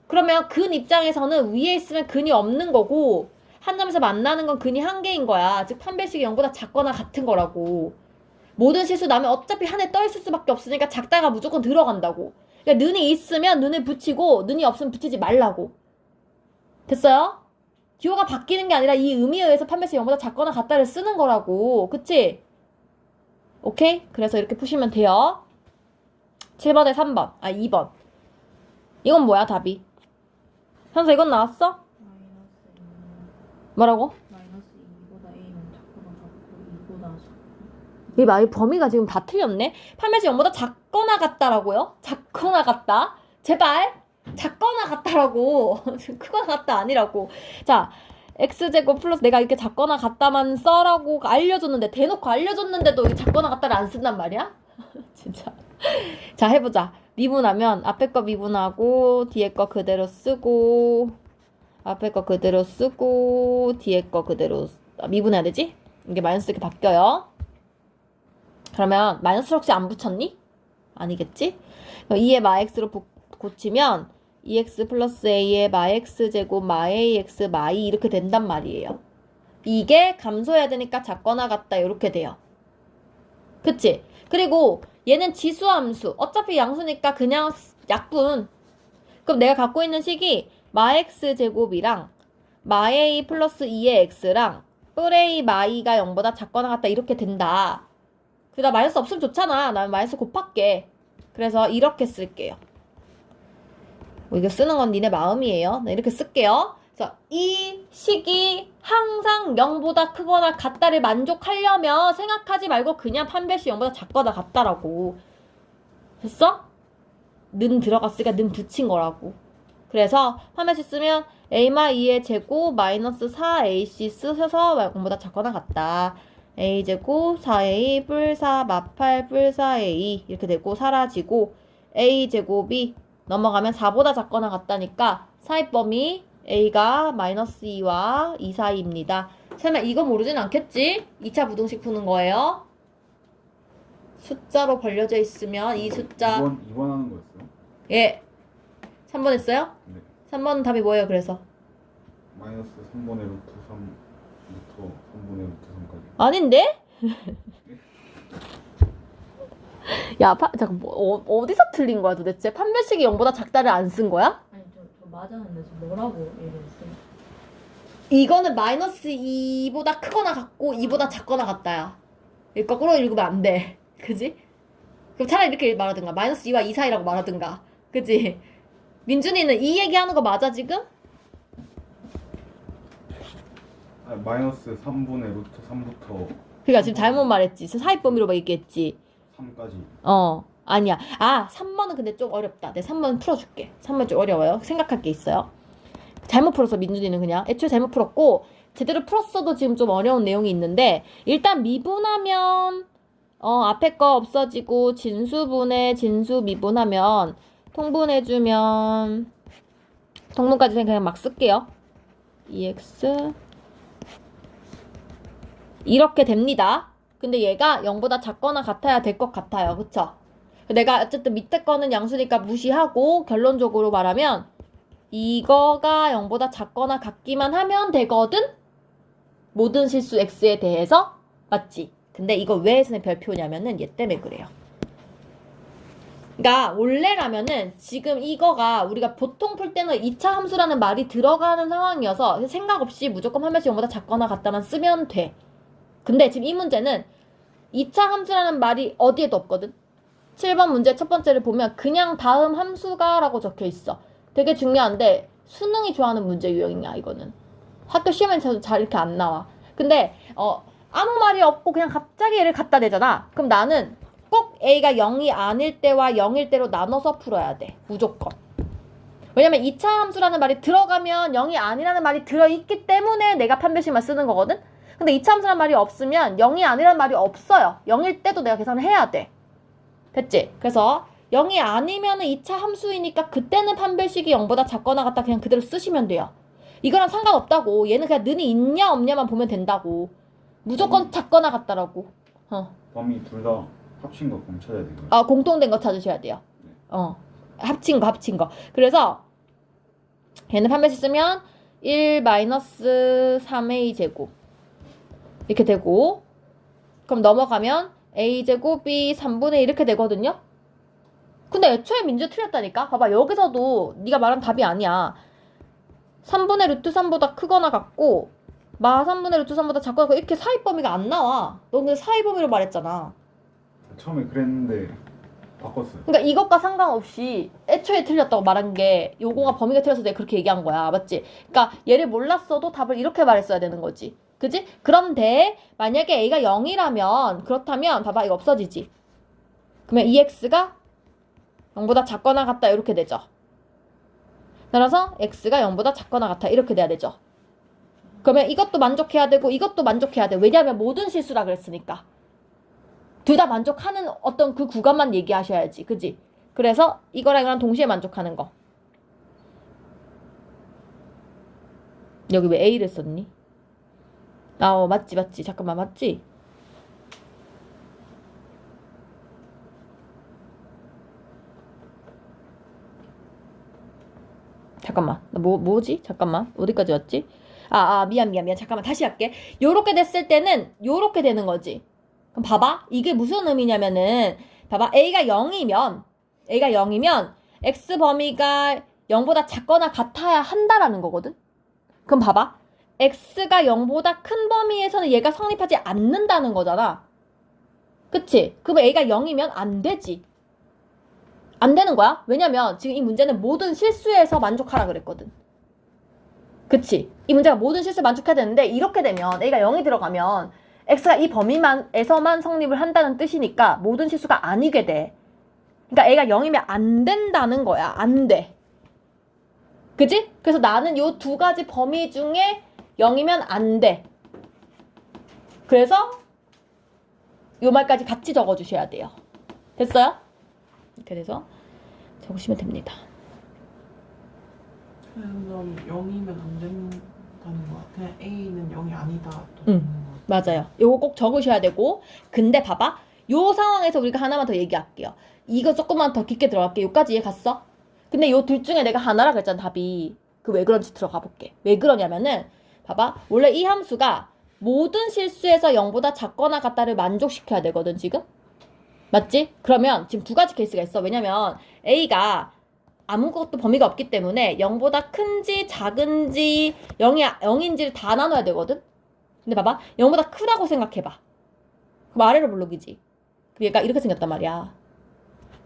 그러면 근 입장에서는 위에 있으면 근이 없는 거고 한 점에서 만나는 건 근이 한 개인 거야. 즉 판별식이 0보다 작거나 같은 거라고. 모든 실수 나면 어차피 한에 떠 있을 수밖에 없으니까 작다가 무조건 들어간다고. 그러니까 는이 있으면 는을 붙이고 는이 없으면 붙이지 말라고. 됐어요? 기호가 바뀌는 게 아니라 이 의미에 의해서 판별식 0보다 작거나 같다를 쓰는 거라고. 그치? 오케이? 그래서 이렇게 푸시면 돼요. 7번에 3번. 2번. 이건 뭐야 답이? 현서 이건 나왔어? 마이너스 2. 뭐라고? 마이너스 2보다 A는 작거나 같고 2보다 작고. 이 말 범위가 지금 다 틀렸네. 판별식 0보다 작거나 같다라고요? 작거나 같다? 제발 작거나 같다라고. 크거나 같다 아니라고. 자, x제곱 플러스 내가 이렇게 작거나 같다만 써라고 알려줬는데 대놓고 알려줬는데도 이 작거나 같다를 안 쓴단 말이야? 진짜. 자, 해보자. 미분하면 앞에 거 미분하고 뒤에 거 그대로 쓰고 앞에 거 그대로 쓰고 뒤에 거 그대로 미분해야 되지? 이게 마이너스 이렇게 바뀌어요. 그러면 마이너스를 혹시 안 붙였니? 아니겠지? 2의 마x로 고치면 2x 플러스 a의 마x 제곱 마ax 마이 이렇게 된단 말이에요. 이게 감소해야 되니까 작거나 같다 이렇게 돼요. 그치? 그리고 얘는 지수함수. 어차피 양수니까 그냥 약분. 그럼 내가 갖고 있는 식이 마x 제곱이랑 마a 플러스 2의 x랑 뿔a 마이가 0보다 작거나 같다 이렇게 된다. 그다 마이너스 없으면 좋잖아. 난 마이너스 곱할게. 그래서 이렇게 쓸게요. 이거 쓰는 건 니네 마음이에요. 네, 이렇게 쓸게요. 그래서 이 식이 항상 0보다 크거나 같다를 만족하려면 생각하지 말고 그냥 판별식 0보다 작거나 같다라고. 됐어? 는 들어갔으니까 는 붙인 거라고. 그래서 판별식 쓰면 a-2의 제곱 마이너스 4ac 쓰셔서 0보다 작거나 같다. a제곱 4a 뿔 4 마팔 뿔 4a 이렇게 되고 사라지고 a제곱이 넘어가면 4보다 작거나 같다니까 사이 범위 a가 마이너스 2와 2 사이입니다. 설마 이거 모르진 않겠지? 2차 부등식 푸는 거예요. 숫자로 벌려져 있으면 이 숫자 2번 하는 거였어요? 예. 3번 했어요? 네. 3번 답이 뭐예요, 그래서? 마이너스 3분의 루트 3부터 3분의 루트 3까지. 아닌데? 야, 잠깐, 어디서 틀린 거야 도대체? 판별식이 0보다 작다를 안 쓴 거야? 아니 저 맞았는데 저 뭐라고 얘기했어요? 이거는 마이너스 2보다 크거나 같고 2보다 작거나 같다야. 이거 거꾸로 읽으면 안 돼. 그지? 그럼 차라리 이렇게 말하든가. 마이너스 2와 2 사이라고 말하든가. 그지? 민준이는 이 얘기하는 거 맞아 지금? 아, 마이너스 3분의 루트 3부터 그러니까 지금 잘못 말했지. 사이 범위로 막 얘기했지. 3까지. 아니야. 3번은 근데 좀 어렵다. 내가 3번 풀어줄게. 3번 좀 어려워요. 생각할 게 있어요. 잘못 풀었어, 민준이는 그냥. 애초에 잘못 풀었고, 제대로 풀었어도 지금 좀 어려운 내용이 있는데, 일단 미분하면, 앞에 거 없어지고, 진수 미분하면, 통분해주면, 통분까지 그냥 막 쓸게요. EX. 이렇게 됩니다. 근데 얘가 0보다 작거나 같아야 될 것 같아요. 그쵸? 내가 어쨌든 밑에 거는 양수니까 무시하고, 결론적으로 말하면, 이거가 0보다 작거나 같기만 하면 되거든? 모든 실수 x에 대해서. 맞지? 근데 이거 왜 선생님 별표냐면은 얘 때문에 그래요. 그러니까 원래라면은 지금 이거가 우리가 보통 풀 때는 2차 함수라는 말이 들어가는 상황이어서 생각 없이 무조건 한 변씩 0보다 작거나 같다만 쓰면 돼. 근데 지금 이 문제는 2차 함수라는 말이 어디에도 없거든? 7번 문제 첫 번째를 보면 그냥 다음 함수가 라고 적혀 있어. 되게 중요한데 수능이 좋아하는 문제 유형이야 이거는. 학교 시험에서 잘 이렇게 안 나와. 근데 아무 말이 없고 그냥 갑자기 얘를 갖다 대잖아. 그럼 나는 꼭 A가 0이 아닐 때와 0일 때로 나눠서 풀어야 돼. 무조건. 왜냐면 2차 함수라는 말이 들어가면 0이 아니라는 말이 들어있기 때문에 내가 판별식만 쓰는 거거든. 근데 2차 함수라는 말이 없으면 0이 아니라는 말이 없어요. 0일 때도 내가 계산을 해야 돼. 됐지? 그래서 0이 아니면은 2차 함수이니까 그때는 판별식이 0보다 작거나 같다 그냥 그대로 쓰시면 돼요. 이거랑 상관없다고. 얘는 그냥 는이 있냐 없냐만 보면 된다고. 무조건 작거나 같다라고. 범위 둘 다 합친 거 그럼 찾아야 돼요. 공통된 거 찾으셔야 돼요. 합친 거. 그래서 얘는 판별식 쓰면 1 마이너스 3a 제곱 이렇게 되고, 그럼 넘어가면 a 제곱이 3분의 1 이렇게 되거든요. 근데 애초에 민주 틀렸다니까? 봐봐, 여기서도 네가 말한 답이 아니야. 3분의 루트 3보다 크거나 같고 마 3분의 루트 3보다 작거나 같고 이렇게 사이 범위가 안 나와. 너는 사이 범위로 말했잖아. 처음에 그랬는데 바꿨어요. 그러니까 이것과 상관없이 애초에 틀렸다고 말한 게 요거가 범위가 틀려서 내가 그렇게 얘기한 거야. 맞지? 그러니까 얘를 몰랐어도 답을 이렇게 말했어야 되는 거지. 그지? 그런데 만약에 a가 0이라면 그렇다면 봐봐, 이거 없어지지. 그러면 ex가 0보다 작거나 같다 이렇게 되죠. 따라서 x가 0보다 작거나 같아 이렇게 돼야 되죠. 그러면 이것도 만족해야 되고 이것도 만족해야 돼. 왜냐하면 모든 실수라 그랬으니까. 둘 다 만족하는 어떤 그 구간만 얘기하셔야지. 그지? 그래서 이거랑 이거랑 동시에 만족하는 거. 여기 왜 A를 썼니? 맞지. 잠깐만, 맞지? 잠깐만. 뭐지? 잠깐만. 어디까지 왔지? 미안. 잠깐만. 다시 할게. 요렇게 됐을 때는 요렇게 되는 거지. 그럼 봐봐. 이게 무슨 의미냐면은, 봐봐. A가 0이면 X 범위가 0보다 작거나 같아야 한다라는 거거든? 그럼 봐봐. X가 0보다 큰 범위에서는 얘가 성립하지 않는다는 거잖아. 그치? 그러면 A가 0이면 안 되지. 안 되는 거야. 왜냐면 지금 이 문제는 모든 실수에서 만족하라 그랬거든. 그치? 이 문제가 모든 실수에 만족해야 되는데 이렇게 되면 A가 0이 들어가면 X가 이 범위에서만 성립을 한다는 뜻이니까 모든 실수가 아니게 돼. 그러니까 A가 0이면 안 된다는 거야. 안 돼. 그치? 그래서 나는 요 두 가지 범위 중에 0이면 안 돼. 그래서 요 말까지 같이 적어주셔야 돼요. 됐어요? 이렇게 돼서 적으시면 됩니다. 그럼 0이면 안 된다는 거야. 그냥 A는 0이 아니다. 또 응. 되는 거야. 맞아요. 요거 꼭 적으셔야 되고, 근데 봐봐. 요 상황에서 우리가 하나만 더 얘기할게요. 이거 조금만 더 깊게 들어갈게요. 요까지 이해 갔어? 근데 요 둘 중에 내가 하나라 그랬잖아, 답이. 그 왜 그런지 들어가 볼게. 왜 그러냐면은 봐봐. 원래 이 함수가 모든 실수에서 0보다 작거나 같다를 만족시켜야 되거든, 지금. 맞지? 그러면 지금 두 가지 케이스가 있어. 왜냐면 A가 아무것도 범위가 없기 때문에 0보다 큰지 작은지 0인지를 다 나눠야 되거든? 근데 봐봐. 0보다 크다고 생각해봐. 그럼 아래로 블록이지. 그럼 얘가 이렇게 생겼단 말이야.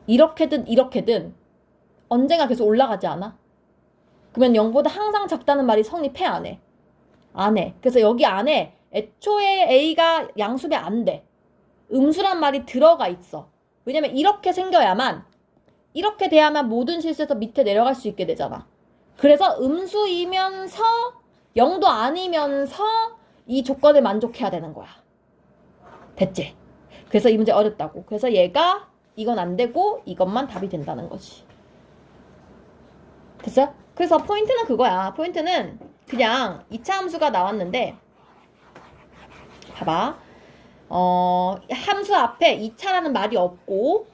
이렇게든 이렇게든 언젠가 계속 올라가지 않아? 그러면 0보다 항상 작다는 말이 성립해, 안 해? 안 해. 그래서 여기 안에 애초에 A가 양수배 안 돼. 음수란 말이 들어가 있어. 왜냐면 이렇게 생겨야만, 이렇게 돼야만 모든 실수에서 밑에 내려갈 수 있게 되잖아. 그래서 음수이면서 0도 아니면서 이 조건을 만족해야 되는 거야. 됐지? 그래서 이 문제 어렵다고. 그래서 얘가 이건 안 되고 이것만 답이 된다는 거지. 됐어요? 그래서 포인트는 그거야. 포인트는 그냥 2차 함수가 나왔는데 봐봐. 함수 앞에 2차라는 말이 없고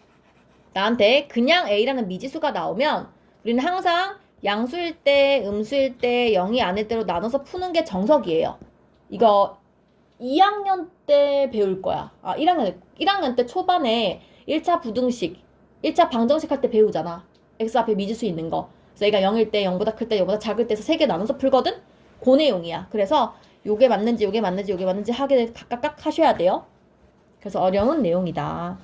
나한테 그냥 A라는 미지수가 나오면 우리는 항상 양수일 때, 음수일 때, 0이 아닐 때로 나눠서 푸는 게 정석이에요. 이거 2학년 때 배울 거야. 1학년 때 초반에 1차 부등식, 1차 방정식 할 때 배우잖아. X 앞에 미지수 있는 거. 그래서 얘가 0일 때, 0보다 클 때, 0보다 작을 때에서 3개 나눠서 풀거든? 그 내용이야. 그래서 요게 맞는지, 요게 맞는지, 요게 맞는지 하게 각각 하셔야 돼요. 그래서 어려운 내용이다.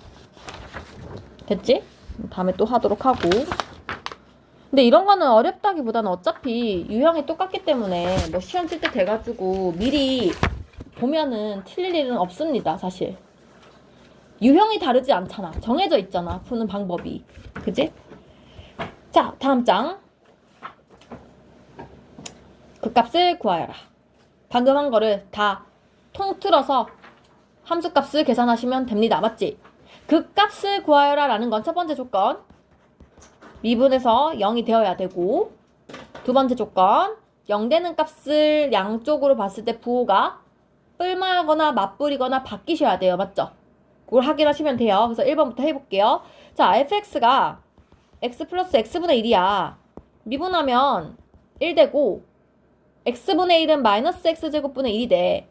됐지? 다음에 또 하도록 하고. 근데 이런 거는 어렵다기보다는 어차피 유형이 똑같기 때문에 뭐 시험 칠 때 돼가지고 미리 보면은 틀릴 일은 없습니다, 사실. 유형이 다르지 않잖아. 정해져 있잖아, 푸는 방법이. 그지? 자, 다음 장. 극값을 구하여라. 방금 한 거를 다 통틀어서 함수값을 계산하시면 됩니다. 맞지? 극값을 구하여라 라는 건 첫 번째 조건. 미분에서 0이 되어야 되고, 두 번째 조건. 0 되는 값을 양쪽으로 봤을 때 부호가 뿔마거나 맞불이거나 바뀌셔야 돼요. 맞죠? 그걸 확인하시면 돼요. 그래서 1번부터 해볼게요. 자, fx가 x 플러스 x분의 1이야. 미분하면 1 되고 x분의 1은 마이너스 x제곱분의 1이 돼.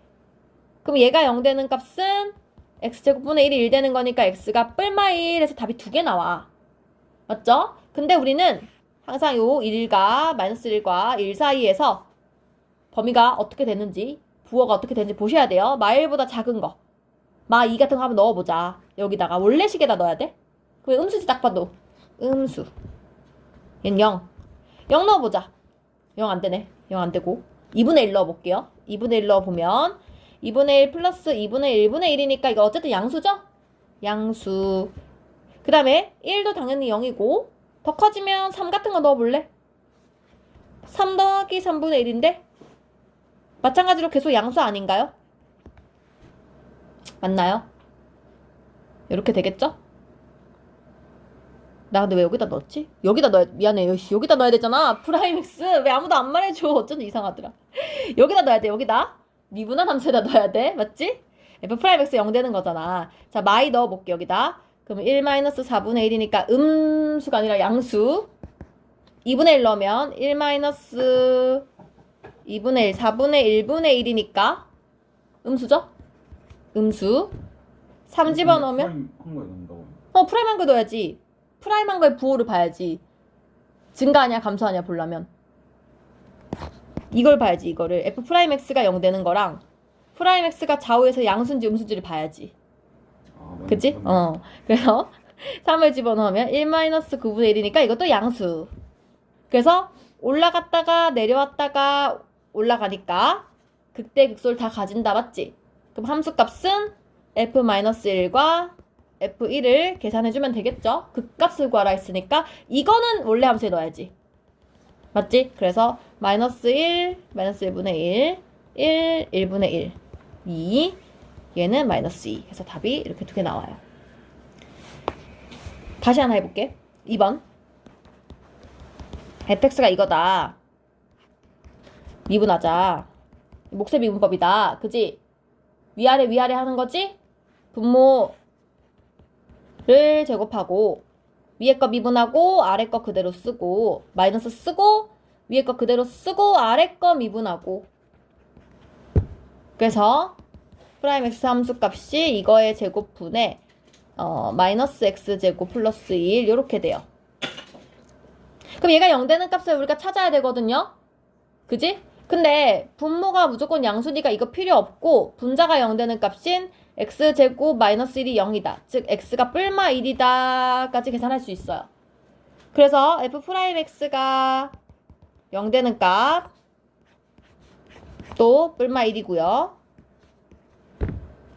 그럼 얘가 0 되는 값은 x제곱분의 1이 1 되는 거니까 x가 뿔마 1에서 답이 2개 나와. 맞죠? 근데 우리는 항상 요 1과 마이너스 1과 1 사이에서 범위가 어떻게 되는지, 부호가 어떻게 되는지 보셔야 돼요. 마 1보다 작은 거. 마 2 같은 거 한번 넣어보자. 여기다가 원래식에다 넣어야 돼. 그럼 음수지 딱 봐도. 음수. 얘는 0. 0 넣어보자. 0 안 되네. 0 안 되고. 2분의 1 넣어볼게요. 2분의 1 넣어보면 2분의 1 플러스 2분의 1분의 1이니까 이거 어쨌든 양수죠? 양수. 그 다음에 1도 당연히 0이고 더 커지면 3 같은 거 넣어볼래? 3 더하기 3분의 1인데 마찬가지로 계속 양수 아닌가요? 맞나요? 이렇게 되겠죠? 나 근데 왜 여기다 넣었지? 여기다 넣어야, 미안해. 여기다 넣어야 되잖아. 프라임 x. 왜 아무도 안 말해줘. 어쩐지 이상하더라. 여기다 넣어야 돼. 여기다. 미분한 함수에다 넣어야 돼. 맞지? f 프라임 x 0 되는 거잖아. 자, 마이 넣어볼게. 여기다. 그럼 1 마이너스 4분의 1이니까 음수가 아니라 양수. 2분의 1 넣으면 1 마이너스 2분의 1, 4분의 1분의 1이니까 음수죠? 음수. 3 집어넣으면 한 거에 넣는다고. 프라임 한 거 넣어야지. 프라임 한 거의 부호를 봐야지. 증가하냐 감소하냐 보려면 이걸 봐야지. 이거를 f 프라임 x가 0 되는 거랑 프라임 x가 좌우에서 양수인지 음수인지를 봐야지. 그치? 그래서 3을 집어넣으면 1 마이너스 9분의 1이니까 이것도 양수. 그래서 올라갔다가 내려왔다가 올라가니까 극대극소를 다 가진다. 맞지? 그럼 함수값은 f-1과 f1을 계산해주면 되겠죠? 극값을 구하라 했으니까 이거는 원래 함수에 넣어야지. 맞지? 그래서 마이너스 1, 마이너스 1분의 1, 1, 1분의 1, 2, 얘는 마이너스 2. 그래서 답이 이렇게 두 개 나와요. 다시 하나 해볼게. 2번. fx가 이거다. 미분하자. 목세 미분법이다. 그지? 위아래 위아래 하는 거지? 분모를 제곱하고 위에 거 미분하고 아래 거 그대로 쓰고 마이너스 쓰고 위에 거 그대로 쓰고 아래 거 미분하고 그래서 프라임 x 함수 값이 이거의 제곱분에 마이너스 x제곱 플러스 1 이렇게 돼요. 그럼 얘가 0 되는 값을 우리가 찾아야 되거든요. 그지? 근데 분모가 무조건 양수니까 이거 필요 없고 분자가 0 되는 값인 x제곱 마이너스 1이 0이다. 즉 x가 뿔마 1이다 까지 계산할 수 있어요. 그래서 f 프라임 x가 0 되는 값 또 뿔마 1이고요.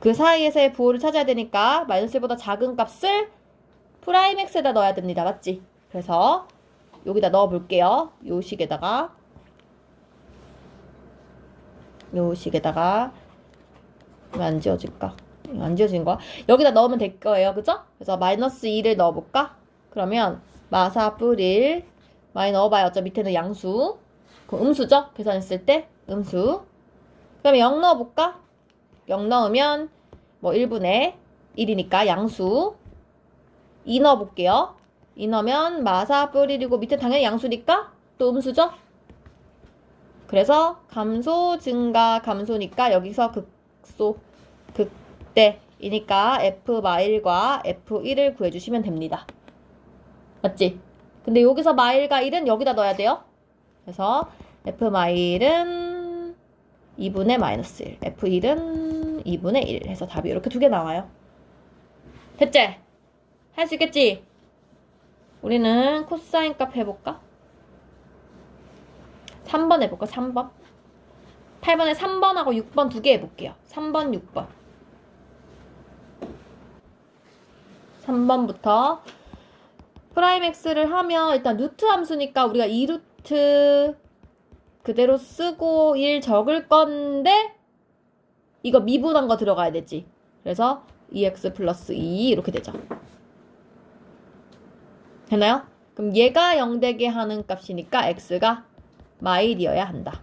그 사이에서의 부호를 찾아야 되니까 마이너스 1보다 작은 값을 프라임 x에다 넣어야 됩니다. 맞지? 그래서 여기다 넣어 볼게요. 요 식에다가 왜 안 지워질까? 안 지워진 거야? 여기다 넣으면 될 거예요. 그죠? 그래서 마이너스 2를 넣어볼까? 그러면 마사 뿔1 많이 넣어봐요. 어차피 밑에는 양수. 그럼 음수죠? 계산했을 때 음수. 그러면 0 넣어볼까? 0 넣으면 뭐 1분의 1이니까 양수. 2 넣어볼게요. 2 넣으면 마사 뿔 1이고 밑에 당연히 양수니까 또 음수죠? 그래서 감소 증가 감소니까 여기서 극소 극대이니까 f-1과 f1을 구해주시면 됩니다. 맞지? 근데 여기서 마일과 1은 여기다 넣어야 돼요. 그래서 f-1은 2분의 마이너스 1, f1은 2분의 1 해서 답이 이렇게 두 개 나와요. 됐지? 할 수 있겠지? 우리는 코사인 값 해볼까? 3번 해볼까? 3번. 8번에 3번하고 6번 두 개 해볼게요. 3번, 6번. 3번부터 프라임 x를 하면 일단 루트 함수니까 우리가 2루트 그대로 쓰고 1 적을 건데 이거 미분한 거 들어가야 되지. 그래서 2x 플러스 2 이렇게 되죠. 됐나요? 그럼 얘가 0 되게 하는 값이니까 x가 마일이어야 한다.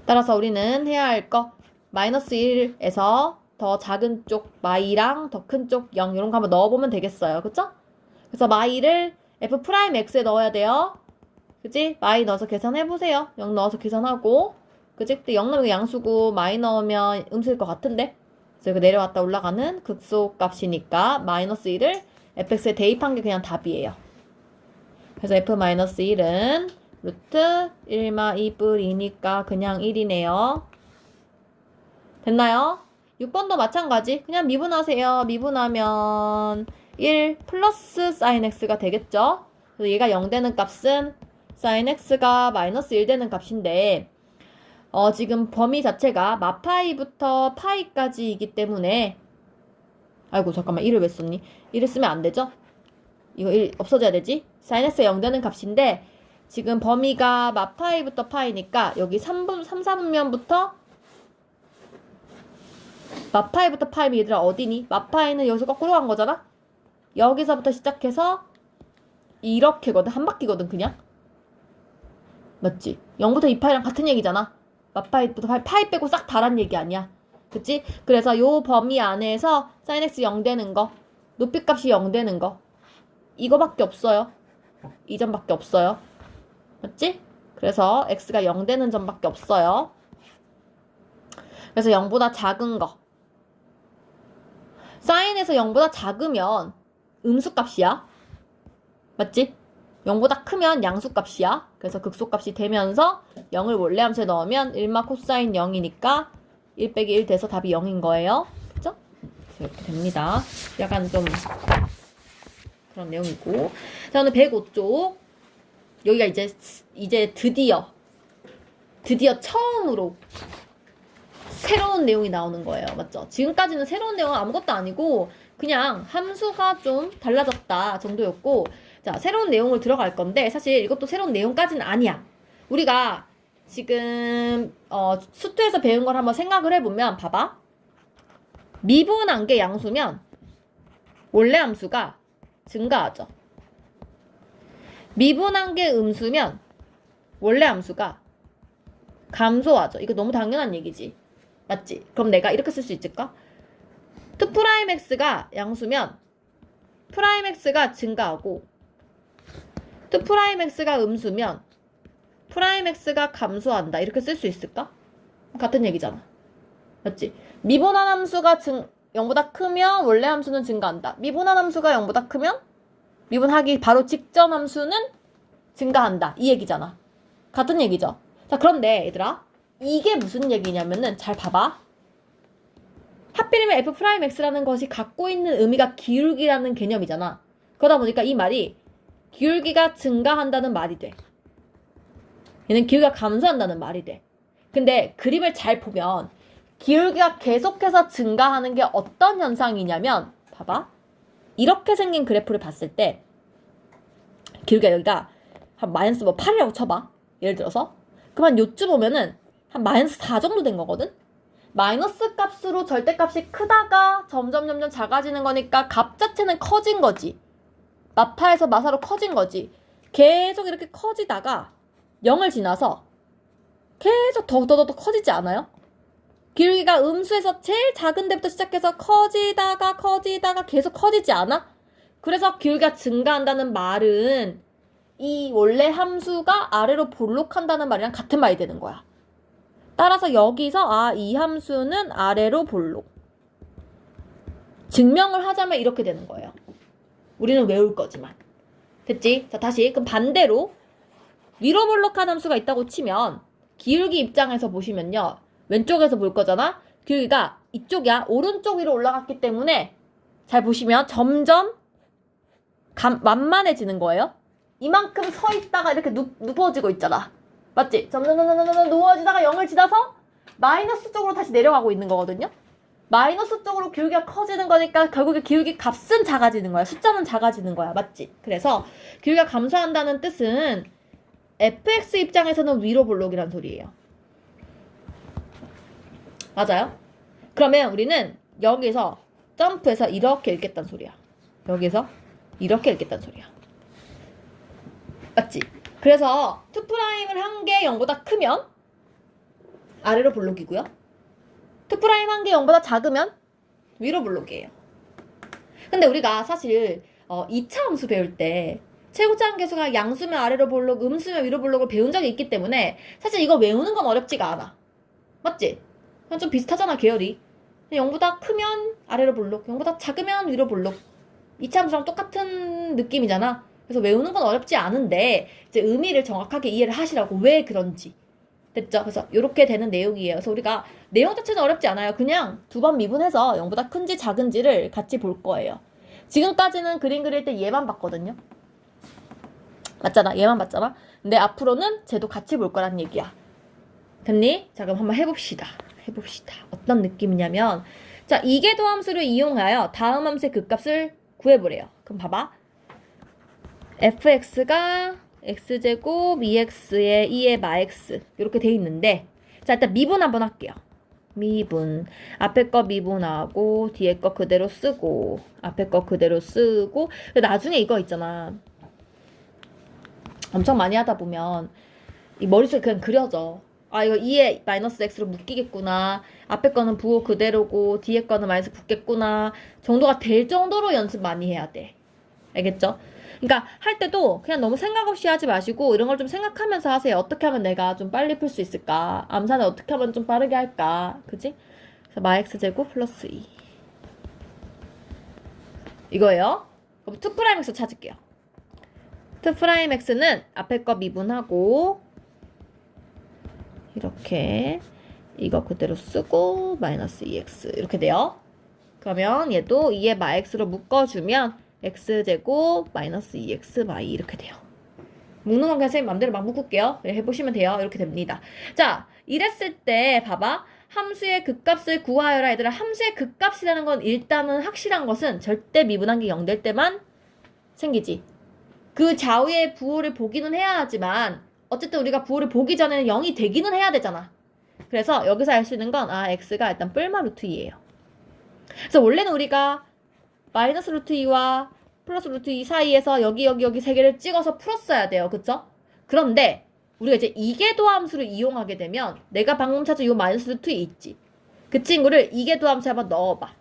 따라서 우리는 해야 할 거 마이너스 1에서 더 작은 쪽 마이랑 더 큰 쪽 0 이런 거 한번 넣어보면 되겠어요. 그쵸? 그래서 마이를 f 프라임 x에 넣어야 돼요. 그치? 마이 넣어서 계산해보세요. 0 넣어서 계산하고 그치? 근데 0 넣으면 양수고 마이 넣으면 음수일 것 같은데 그래서 이거 내려왔다 올라가는 극소 값이니까 마이너스 1을 fx에 대입한 게 그냥 답이에요. 그래서 f-1은 루트 1마 2뿔이니까 그냥 1이네요. 됐나요? 6번도 마찬가지. 그냥 미분하세요. 미분하면 1 플러스 sin x가 되겠죠? 그래서 얘가 0 되는 값은 sin x가 마이너스 1 되는 값인데 지금 범위 자체가 마파이부터 파이까지이기 때문에 아이고 잠깐만 1을 왜 썼니? 1을 쓰면 안 되죠? 이거 1 없어져야 되지? sin x가 0 되는 값인데 지금 범위가 마파이부터 파이니까 여기 3, 4분면부터 마파이부터 파이면 얘들아 어디니? 마파이는 여기서 거꾸로 간 거잖아? 여기서부터 시작해서 이렇게거든. 한 바퀴거든 그냥. 맞지? 0부터 2파이랑 같은 얘기잖아. 마파이부터 파이 빼고 싹 다란 얘기 아니야. 그치? 그래서 요 범위 안에서 sin x 0 되는 거 높이값이 0 되는 거 이거밖에 없어요. 이 점밖에 없어요. 맞지? 그래서 x가 0 되는 점밖에 없어요. 그래서 0보다 작은 거 사인에서 0보다 작으면 음수값이야. 맞지? 0보다 크면 양수값이야. 그래서 극소값이 되면서 0을 원래 함수에 넣으면 1마 코사인 0이니까 1 빼기 1 돼서 답이 0인 거예요. 그쵸? 그래서 이렇게 됩니다. 약간 좀 그런 내용이고. 자, 오늘 105쪽. 여기가 이제 드디어 처음으로 새로운 내용이 나오는 거예요. 맞죠? 지금까지는 새로운 내용은 아무것도 아니고 그냥 함수가 좀 달라졌다 정도였고 자, 새로운 내용을 들어갈 건데 사실 이것도 새로운 내용까지는 아니야. 우리가 지금 수투에서 배운 걸 한번 생각을 해보면 봐봐. 미분한 게 양수면 원래 함수가 증가하죠. 미분한 게 음수면 원래 함수가 감소하죠. 이거 너무 당연한 얘기지. 맞지? 그럼 내가 이렇게 쓸 수 있을까? 2'x가 양수면 프라임 x가 증가하고 2 프라임 x가 음수면 프라임 x가 감소한다. 이렇게 쓸 수 있을까? 같은 얘기잖아. 맞지? 미분한 함수가 0보다 크면 원래 함수는 증가한다. 미분한 함수가 0보다 크면 미분하기 바로 직전 함수는 증가한다. 이 얘기잖아. 같은 얘기죠. 자, 그런데 얘들아, 이게 무슨 얘기냐면은 잘 봐봐. 하필이면 f'x라는 것이 갖고 있는 의미가 기울기라는 개념이잖아. 그러다 보니까 이 말이 기울기가 증가한다는 말이 돼. 얘는 기울기가 감소한다는 말이 돼. 근데 그림을 잘 보면 기울기가 계속해서 증가하는 게 어떤 현상이냐면 봐봐. 이렇게 생긴 그래프를 봤을 때 기울기가 여기가 한 마이너스 8이라고 쳐봐. 예를 들어서. 그러면 요쯤 오면은 한 마이너스 4 정도 된 거거든? 마이너스 값으로 절대값이 크다가 점점 작아지는 거니까 값 자체는 커진 거지. 마파에서 마사로 커진 거지. 계속 이렇게 커지다가 0을 지나서 계속 더 커지지 않아요? 기울기가 음수에서 제일 작은 데부터 시작해서 커지다가 계속 커지지 않아? 그래서 기울기가 증가한다는 말은 이 원래 함수가 아래로 볼록한다는 말이랑 같은 말이 되는 거야. 따라서 여기서 이 함수는 아래로 볼록. 증명을 하자면 이렇게 되는 거예요. 우리는 외울 거지만. 됐지? 자, 다시. 그럼 반대로 위로 볼록한 함수가 있다고 치면 기울기 입장에서 보시면요. 왼쪽에서 볼 거잖아? 기울기가 이쪽이야. 오른쪽 위로 올라갔기 때문에 잘 보시면 점점 완만해지는 거예요. 이만큼 서 있다가 이렇게 누워지고 있잖아. 맞지? 점점 누워지다가 0을 지나서 마이너스 쪽으로 다시 내려가고 있는 거거든요. 마이너스 쪽으로 기울기가 커지는 거니까 결국에 기울기 값은 작아지는 거야. 숫자는 작아지는 거야. 맞지? 그래서 기울기가 감소한다는 뜻은 fx 입장에서는 위로 볼록이란 소리예요. 맞아요? 그러면 우리는 여기서 점프해서 이렇게 읽겠다는 소리야. 여기서 이렇게 읽겠다는 소리야. 맞지? 그래서 2'을 한 개 0보다 크면 아래로 볼록이고요. 2' 한 개 0보다 작으면 위로 볼록이에요. 근데 우리가 사실 2차 함수 배울 때 최고차 함계수가 양수면 아래로 볼록, 음수면 위로 볼록을 배운 적이 있기 때문에 사실 이거 외우는 건 어렵지가 않아. 맞지? 그냥 좀 비슷하잖아, 계열이. 0보다 크면 아래로 볼록, 0보다 작으면 위로 볼록. 2차 함수랑 똑같은 느낌이잖아. 그래서 외우는 건 어렵지 않은데 이제 의미를 정확하게 이해를 하시라고 왜 그런지. 됐죠? 그래서 이렇게 되는 내용이에요. 그래서 우리가 내용 자체는 어렵지 않아요. 그냥 2번 미분해서 0보다 큰지 작은지를 같이 볼 거예요. 지금까지는 그림 그릴 때 얘만 봤거든요. 맞잖아. 얘만 봤잖아. 근데 앞으로는 쟤도 같이 볼 거란 얘기야. 됐니? 자, 그럼 한번 해봅시다. 어떤 느낌이냐면 자, 이계도 함수를 이용하여 다음 함수의 극값을 구해보래요. 그럼 봐봐. fx가 x제곱 2x에 2의 마x 이렇게 돼 있는데 자, 일단 미분 한번 할게요. 미분. 앞에 거 미분하고 뒤에 거 그대로 쓰고 앞에 거 그대로 쓰고 나중에 이거 있잖아. 엄청 많이 하다 보면 이 머릿속에 그냥 그려져. 이거 2에 마이너스 x로 묶이겠구나. 앞에 거는 부호 그대로고 뒤에 거는 마이너스 붙겠구나. 정도가 될 정도로 연습 많이 해야 돼. 알겠죠? 그러니까 할 때도 그냥 너무 생각 없이 하지 마시고 이런 걸 좀 생각하면서 하세요. 어떻게 하면 내가 좀 빨리 풀 수 있을까? 암산을 어떻게 하면 좀 빠르게 할까? 그치? 그래서 마x제곱 플러스 2 이거예요. 그럼 2'x 찾을게요. 2'x는 앞에 거 미분하고 이렇게 이거 그대로 쓰고 마이너스 2x 이렇게 돼요. 그러면 얘도 2의 마x로 묶어주면 x제곱 마이너스 2x y 이렇게 돼요. 묶는 건 그냥 선생님 맘대로 막 묶을게요. 해보시면 돼요. 이렇게 됩니다. 자, 이랬을 때 봐봐. 함수의 극값을 구하여라. 얘들아, 함수의 극값이라는 건 일단은 확실한 것은 절대 미분한 게 0 될 때만 생기지. 그 좌우의 부호를 보기는 해야 하지만 어쨌든 우리가 부호를 보기 전에는 0이 되기는 해야 되잖아. 그래서 여기서 알 수 있는 건 x가 일단 뿔마 루트 2예요. 그래서 원래는 우리가 마이너스 루트 2와 플러스 루트 2 사이에서 여기 세 개를 찍어서 풀었어야 돼요. 그쵸? 그런데 우리가 이제 이계도 함수를 이용하게 되면 내가 방금 찾은 이 마이너스 루트 2 있지? 그 친구를 이계도 함수에 한번 넣어봐.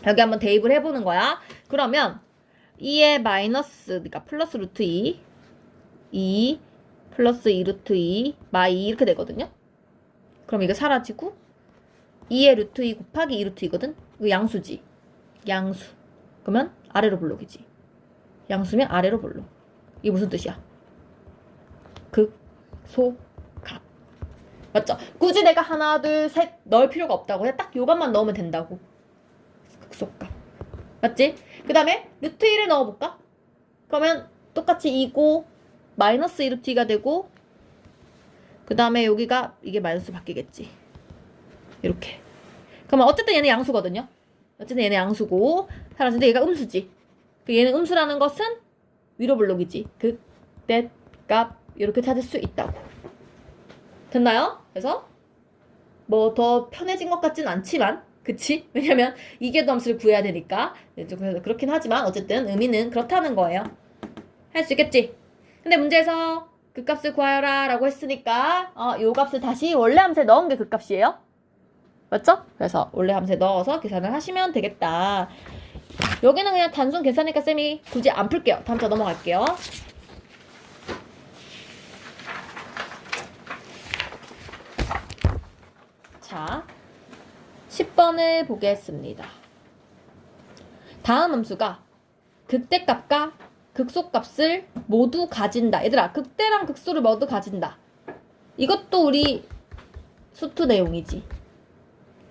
여기 한번 대입을 해보는 거야. 그러면 2의 마이너스, 그러니까 플러스 루트 2 플러스 2 루트 2 마이 2 이렇게 되거든요. 그럼 이거 사라지고 2의 루트 2 곱하기 2 루트 2거든. 이거 양수지. 양수. 그러면 아래로 볼록이지. 양수면 아래로 볼록. 이게 무슨 뜻이야? 극, 소, 각. 맞죠? 굳이 내가 하나, 둘, 셋 넣을 필요가 없다고. 그냥 딱 요것만 넣으면 된다고. 극소각. 맞지? 그 다음에 루트 1을 넣어볼까? 그러면 똑같이 2고 마이너스 2 루트 2가 되고 그 다음에 여기가 이게 마이너스 바뀌겠지. 이렇게. 그러면 어쨌든 얘는 양수거든요. 어쨌든 얘는 양수고 사라진데 얘가 음수지. 얘는 음수라는 것은 위로 블록이지. 극, 대, 값 이렇게 찾을 수 있다고. 됐나요? 그래서 뭐 더 편해진 것 같진 않지만 그치? 왜냐면 이계도함수를 구해야 되니까 그래서 그렇긴 하지만 어쨌든 의미는 그렇다는 거예요. 할 수 있겠지? 근데 문제에서 극값을 구하여라 라고 했으니까 요 값을 다시 원래 함수에 넣은 게 극값이에요. 맞죠? 그래서 원래 함수에 넣어서 계산을 하시면 되겠다. 여기는 그냥 단순 계산이니까 쌤이 굳이 안 풀게요. 다음 차 넘어갈게요. 자, 10번을 보겠습니다. 다음 함수가 극대값과 극소값을 모두 가진다. 얘들아, 극대랑 극소를 모두 가진다. 이것도 우리 수투 내용이지.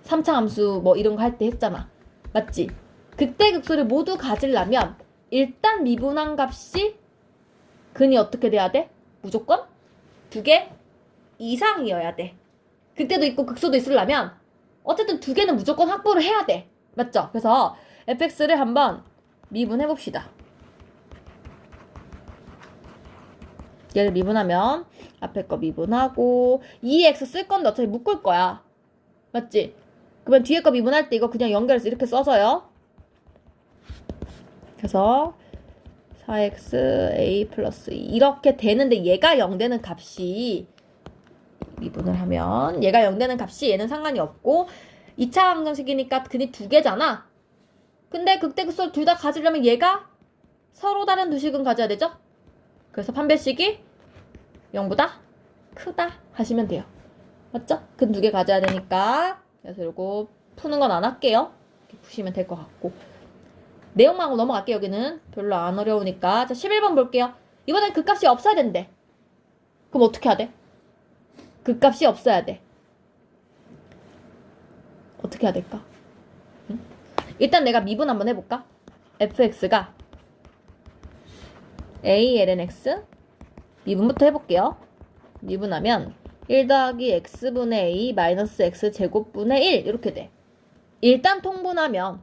3차 함수 뭐 이런 거 할 때 했잖아. 맞지? 극대 극소를 모두 가지려면 일단 미분한 값이 근이 어떻게 돼야 돼? 무조건 2개 이상이어야 돼. 극대도 있고 극소도 있으려면 어쨌든 2개는 무조건 확보를 해야 돼. 맞죠? 그래서 fx를 한번 미분해 봅시다. 얘를 미분하면 앞에 거 미분하고 2x 쓸 건데 어차피 묶을 거야. 맞지? 그러면 뒤에 거 미분할 때 이거 그냥 연결해서 이렇게 써서요. 그래서 4x a 플러스 2 이렇게 되는데 얘가 0 되는 값이 미분을 하면 얘가 0 되는 값이 얘는 상관이 없고 2차 방정식이니까 근이 2개잖아. 근데 극대 극소를 둘 다 가지려면 얘가 서로 다른 두 식은 가져야 되죠? 그래서 판별식이 0보다 크다 하시면 돼요. 맞죠? 근 2개 가져야 되니까 그래서 이거 푸는 건 안 할게요. 이렇게 푸시면 될 것 같고 내용만 하고 넘어갈게요. 여기는 별로 안 어려우니까. 자, 11번 볼게요. 이번엔 극값이 없어야 된대. 그럼 어떻게 해야 돼? 극값이 없어야 돼. 어떻게 해야 될까? 응? 일단 내가 미분 한번 해볼까? fx가 a ln x 미분부터 해볼게요. 미분하면 1 더하기 x분의 a 마이너스 x 제곱분의 1 이렇게 돼. 일단 통분하면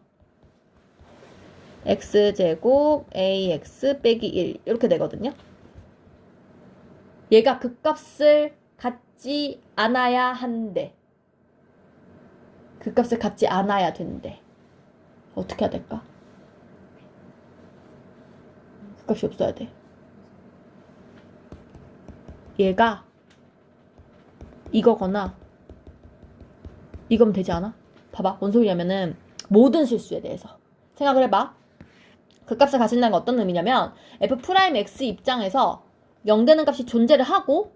x제곱 ax 빼기 1 이렇게 되거든요. 얘가 극값을 갖지 않아야 한대. 극값을 갖지 않아야 된대. 어떻게 해야 될까? 극값이 없어야 돼. 얘가 이거거나 이거면 되지 않아? 봐봐. 뭔 소리냐면은 모든 실수에 대해서 생각을 해봐. 극값을 가진다는 건 어떤 의미냐면 f'x 입장에서 0 되는 값이 존재를 하고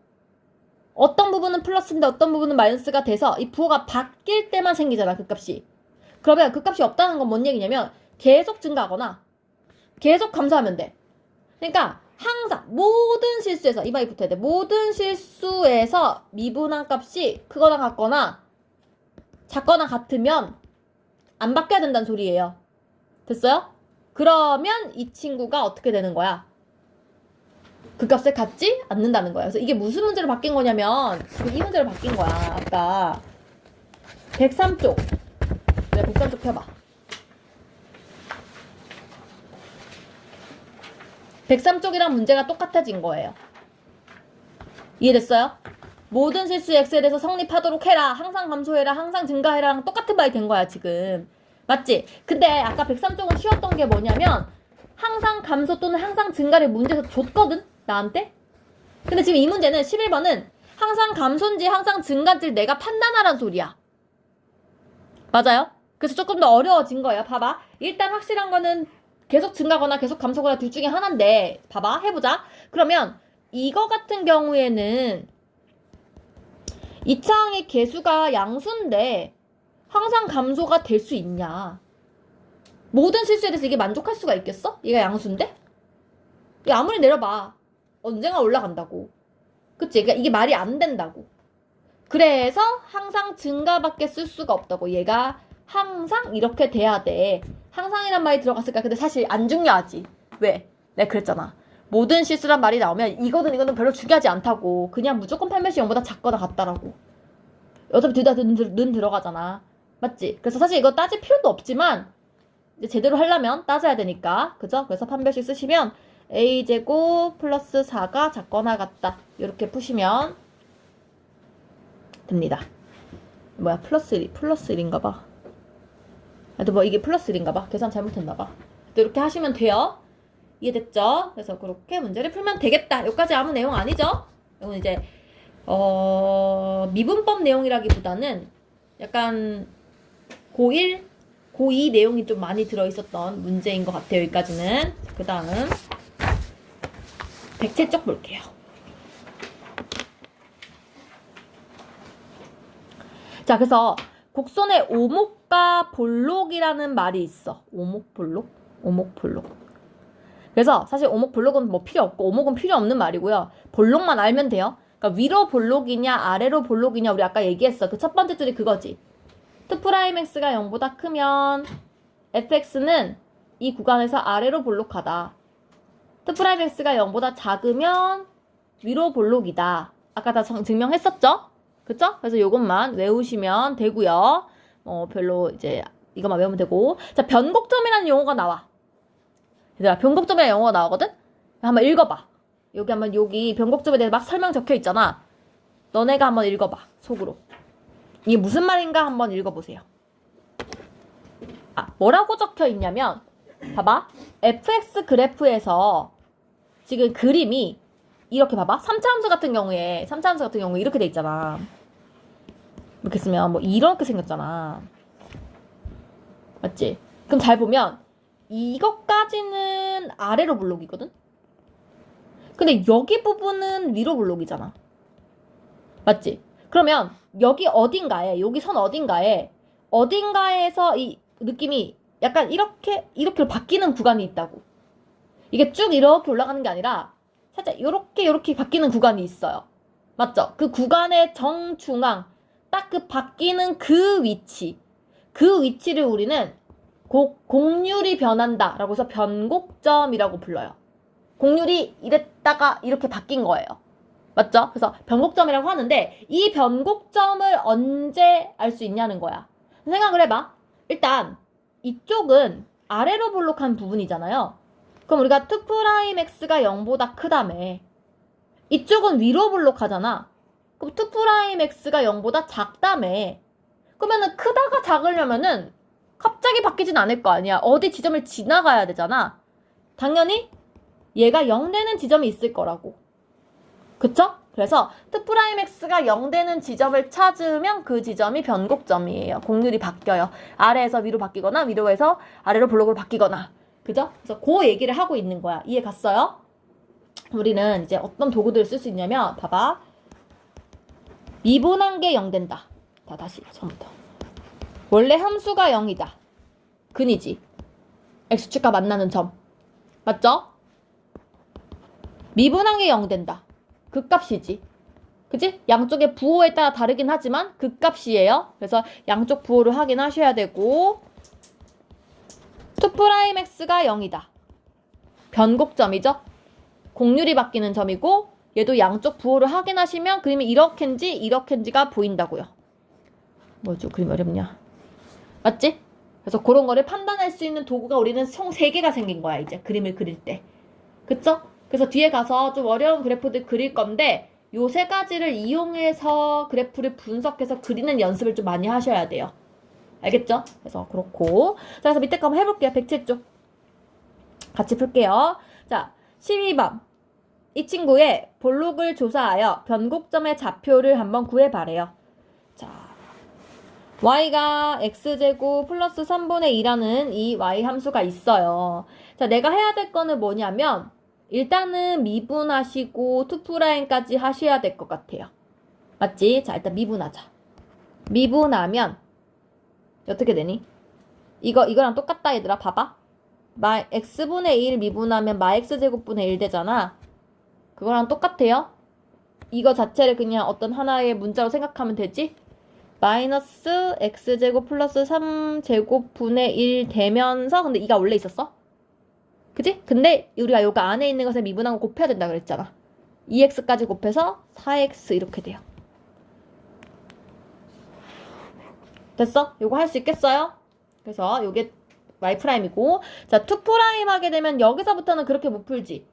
어떤 부분은 플러스인데 어떤 부분은 마이너스가 돼서 이 부호가 바뀔 때만 생기잖아. 극값이. 그러면 극값이 없다는 건 뭔 얘기냐면 계속 증가하거나 계속 감소하면 돼. 그러니까 항상 모든 실수에서 이 말이 붙어야 돼. 모든 실수에서 미분한 값이 크거나 같거나 작거나 같으면 안 바뀌어야 된다는 소리예요. 됐어요? 그러면 이 친구가 어떻게 되는 거야? 그 값을 갖지 않는다는 거야. 그래서 이게 무슨 문제로 바뀐 거냐면 이 문제로 바뀐 거야. 아까 103쪽 내가 103쪽 펴봐. 103쪽이랑 문제가 똑같아진 거예요. 이해됐어요? 모든 실수 x에 대해서 성립하도록 해라. 항상 감소해라. 항상 증가해라랑 똑같은 말이 된 거야 지금. 맞지? 근데 아까 103쪽은 쉬웠던 게 뭐냐면 항상 감소 또는 항상 증가를 문제에서 줬거든? 나한테? 근데 지금 이 문제는 11번은 항상 감소인지 항상 증가인지 내가 판단하라는 소리야. 맞아요? 그래서 조금 더 어려워진 거예요. 봐봐. 일단 확실한 거는 계속 증가거나 계속 감소거나 둘 중에 하나인데 봐봐. 해보자. 그러면 이거 같은 경우에는 2차항의 개수가 양수인데 항상 감소가 될 수 있냐. 모든 실수에 대해서 이게 만족할 수가 있겠어? 얘가 양수인데? 이게 아무리 내려봐. 언젠가 올라간다고. 그치? 그러니까 이게 말이 안 된다고. 그래서 항상 증가밖에 쓸 수가 없다고. 얘가 항상 이렇게 돼야 돼. 항상이란 말이 들어갔을까? 근데 사실 안 중요하지. 왜? 내가 그랬잖아. 모든 실수란 말이 나오면 이거는 별로 중요하지 않다고. 그냥 무조건 팔매시 0보다 작거나 같다라고. 어차피 둘 다 는 들어가잖아. 맞지? 그래서 사실 이거 따질 필요도 없지만 이제 제대로 하려면 따져야 되니까. 그죠? 그래서 판별식 쓰시면 a제곱 플러스 4가 작거나 같다. 이렇게 푸시면 됩니다. 뭐야, 플러스 1인가 봐. 하여튼 뭐 이게 플러스 1인가 봐. 계산 잘못했나 봐. 이렇게 하시면 돼요. 이해됐죠? 그래서 그렇게 문제를 풀면 되겠다. 여기까지 아무 내용 아니죠? 이건 이제 미분법 내용이라기보다는 약간 고1, 고2 내용이 좀 많이 들어있었던 문제인 것 같아요. 여기까지는. 그 다음 백체 쪽 볼게요. 자, 그래서 곡선에 오목과 볼록이라는 말이 있어. 오목볼록? 오목볼록. 그래서 사실 오목볼록은 뭐 필요 없고 오목은 필요 없는 말이고요. 볼록만 알면 돼요. 그러니까 위로 볼록이냐 아래로 볼록이냐 우리 아까 얘기했어. 그 첫 번째 줄이 그거지. 2'x가 0보다 크면 fx는 이 구간에서 아래로 볼록하다. 2'x가 0보다 작으면 위로 볼록이다. 아까 다 증명했었죠? 그쵸? 그래서 요것만 외우시면 되고요. 별로 이제 이것만 외우면 되고. 자, 변곡점이라는 용어가 나와. 얘들아, 변곡점이라는 용어가 나오거든? 한번 읽어봐. 여기 변곡점에 대해서 막 설명 적혀 있잖아. 너네가 한번 읽어봐. 속으로. 이게 무슨 말인가 한번 읽어보세요. 아, 뭐라고 적혀 있냐면 봐봐. fx 그래프에서 지금 그림이 이렇게 봐봐. 3차 함수 같은 경우에 이렇게 돼 있잖아. 이렇게 쓰면 뭐 이렇게 생겼잖아. 맞지? 그럼 잘 보면 이것까지는 아래로 볼록이거든? 근데 여기 부분은 위로 볼록이잖아. 맞지? 그러면 여기 어딘가에, 여기 선 어딘가에서 이 느낌이 약간 이렇게 바뀌는 구간이 있다고. 이게 쭉 이렇게 올라가는 게 아니라 살짝 요렇게 바뀌는 구간이 있어요. 맞죠? 그 구간의 정중앙, 딱 그 바뀌는 그 위치를 우리는 곡률이 변한다 라고 해서 변곡점이라고 불러요. 곡률이 이랬다가 이렇게 바뀐 거예요. 맞죠? 그래서 변곡점이라고 하는데 이 변곡점을 언제 알 수 있냐는 거야. 생각을 해봐. 일단 이쪽은 아래로 볼록한 부분이잖아요. 그럼 우리가 2'x가 0보다 크다며. 이쪽은 위로 볼록하잖아. 그럼 2'x가 0보다 작다며. 그러면은 크다가 작으려면은 갑자기 바뀌진 않을 거 아니야. 어디 지점을 지나가야 되잖아. 당연히 얘가 0 되는 지점이 있을 거라고. 그쵸? 그래서 2'x가 0 되는 지점을 찾으면 그 지점이 변곡점이에요. 곡률이 바뀌어요. 아래에서 위로 바뀌거나 위로에서 아래로 볼록으로 바뀌거나. 그죠? 그래서 그 얘기를 하고 있는 거야. 이해 갔어요? 우리는 이제 어떤 도구들을 쓸 수 있냐면 봐봐. 미분한 게 0 된다. 다시 처음부터. 원래 함수가 0이다. 근이지. x축과 만나는 점. 맞죠? 미분한 게 0 된다. 극값이지. 그치? 양쪽의 부호에 따라 다르긴 하지만 극값이에요. 그래서 양쪽 부호를 확인하셔야 되고 2'x가 0이다. 변곡점이죠. 곡률이 바뀌는 점이고 얘도 양쪽 부호를 확인하시면 그림이 이렇게인지가 보인다고요. 뭐죠? 그림 어렵냐? 맞지? 그래서 그런 거를 판단할 수 있는 도구가 우리는 총 3개가 생긴 거야. 이제 그림을 그릴 때. 그쵸? 그래서 뒤에 가서 좀 어려운 그래프들 그릴 건데 요 3가지를 이용해서 그래프를 분석해서 그리는 연습을 좀 많이 하셔야 돼요. 알겠죠? 그래서 그렇고. 자, 그래서 밑에 거 한번 해볼게요. 107쪽. 같이 풀게요. 자, 12번. 이 친구의 볼록을 조사하여 변곡점의 좌표를 한번 구해봐래요. 자, y가 x제곱 플러스 3분의 2라는 이 y 함수가 있어요. 자, 내가 해야 될 거는 뭐냐면 일단은 미분하시고 2'까지 하셔야 될 것 같아요. 맞지? 자, 일단 미분하자. 미분하면 어떻게 되니? 이거랑 똑같다 얘들아. 봐봐. x분의 1 미분하면 x제곱분의 1 되잖아. 그거랑 똑같아요. 이거 자체를 그냥 어떤 하나의 문자로 생각하면 되지? 마이너스 x제곱 플러스 3제곱분의 1 되면서 근데 이가 원래 있었어? 그치? 근데 우리가 요거 안에 있는 것에 미분한 거 곱해야 된다 그랬잖아. 2x까지 곱해서 4x 이렇게 돼요. 됐어? 요거 할 수 있겠어요? 그래서 요게 y''이고 자, 2' 하게 되면 여기서부터는 그렇게 못 풀지.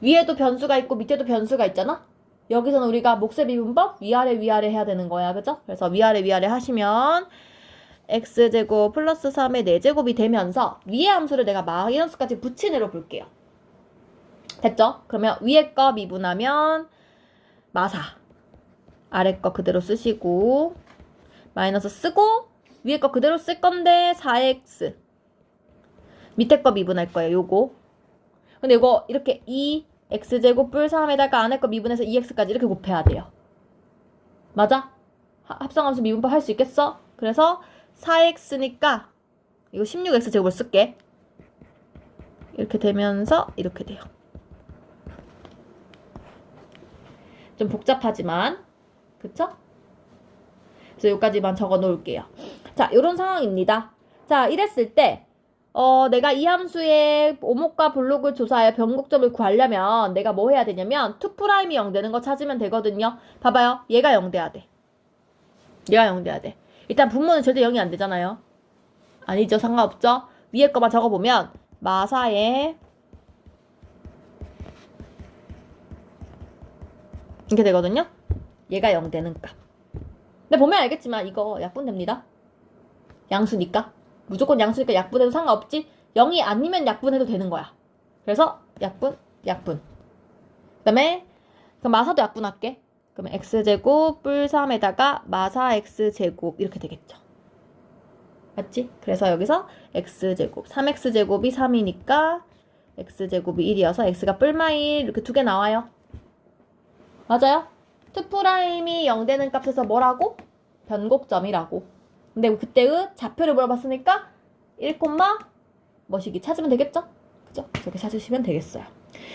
위에도 변수가 있고 밑에도 변수가 있잖아? 여기서는 우리가 몫의 미분법 위아래 해야 되는 거야. 그죠? 그래서 위아래 하시면 x제곱 플러스 3의 4제곱이 되면서 위의 함수를 내가 마이너스까지 붙인 애로 볼게요. 됐죠? 그러면 위에 거 미분하면 마사 아래 거 그대로 쓰시고 마이너스 쓰고 위에 거 그대로 쓸 건데 4x 밑에 거 미분할 거예요. 요거 근데 이거 이렇게 2x제곱 뿔 3에다가 안에 거 미분해서 2x까지 이렇게 곱해야 돼요. 맞아? 합성함수 미분법 할 수 있겠어? 그래서 4x니까 이거 16x제곱을 쓸게. 이렇게 되면서 이렇게 돼요. 좀 복잡하지만 그쵸? 그래서 여기까지만 적어 놓을게요. 자, 요런 상황입니다. 자, 이랬을 때 내가 이 함수의 오목과 블록을 조사하여 변곡점을 구하려면 내가 뭐 해야 되냐면 2'이 0 되는 거 찾으면 되거든요. 봐봐요. 얘가 0 돼야 돼. 얘가 0 돼야 돼. 일단 분모는 절대 0이 안 되잖아요. 아니죠. 상관없죠. 위에 거만 적어보면 마사에 이렇게 되거든요. 얘가 0 되는 값. 근데 보면 알겠지만 이거 약분됩니다. 양수니까. 무조건 양수니까 약분해도 상관없지. 0이 아니면 약분해도 되는 거야. 그래서 약분. 그 다음에 그럼 마사도 약분할게. 그러면 x제곱 뿔 3에다가 마사 x제곱 이렇게 되겠죠. 맞지? 그래서 여기서 x제곱 3x제곱이 3이니까 x제곱이 1이어서 x가 뿔마1 이렇게 두 개 나와요. 맞아요? 2'이 0 되는 값에서 뭐라고? 변곡점이라고. 근데 그때의 좌표를 물어봤으니까 1, 뭐시기 찾으면 되겠죠? 그죠? 이렇게 찾으시면 되겠어요.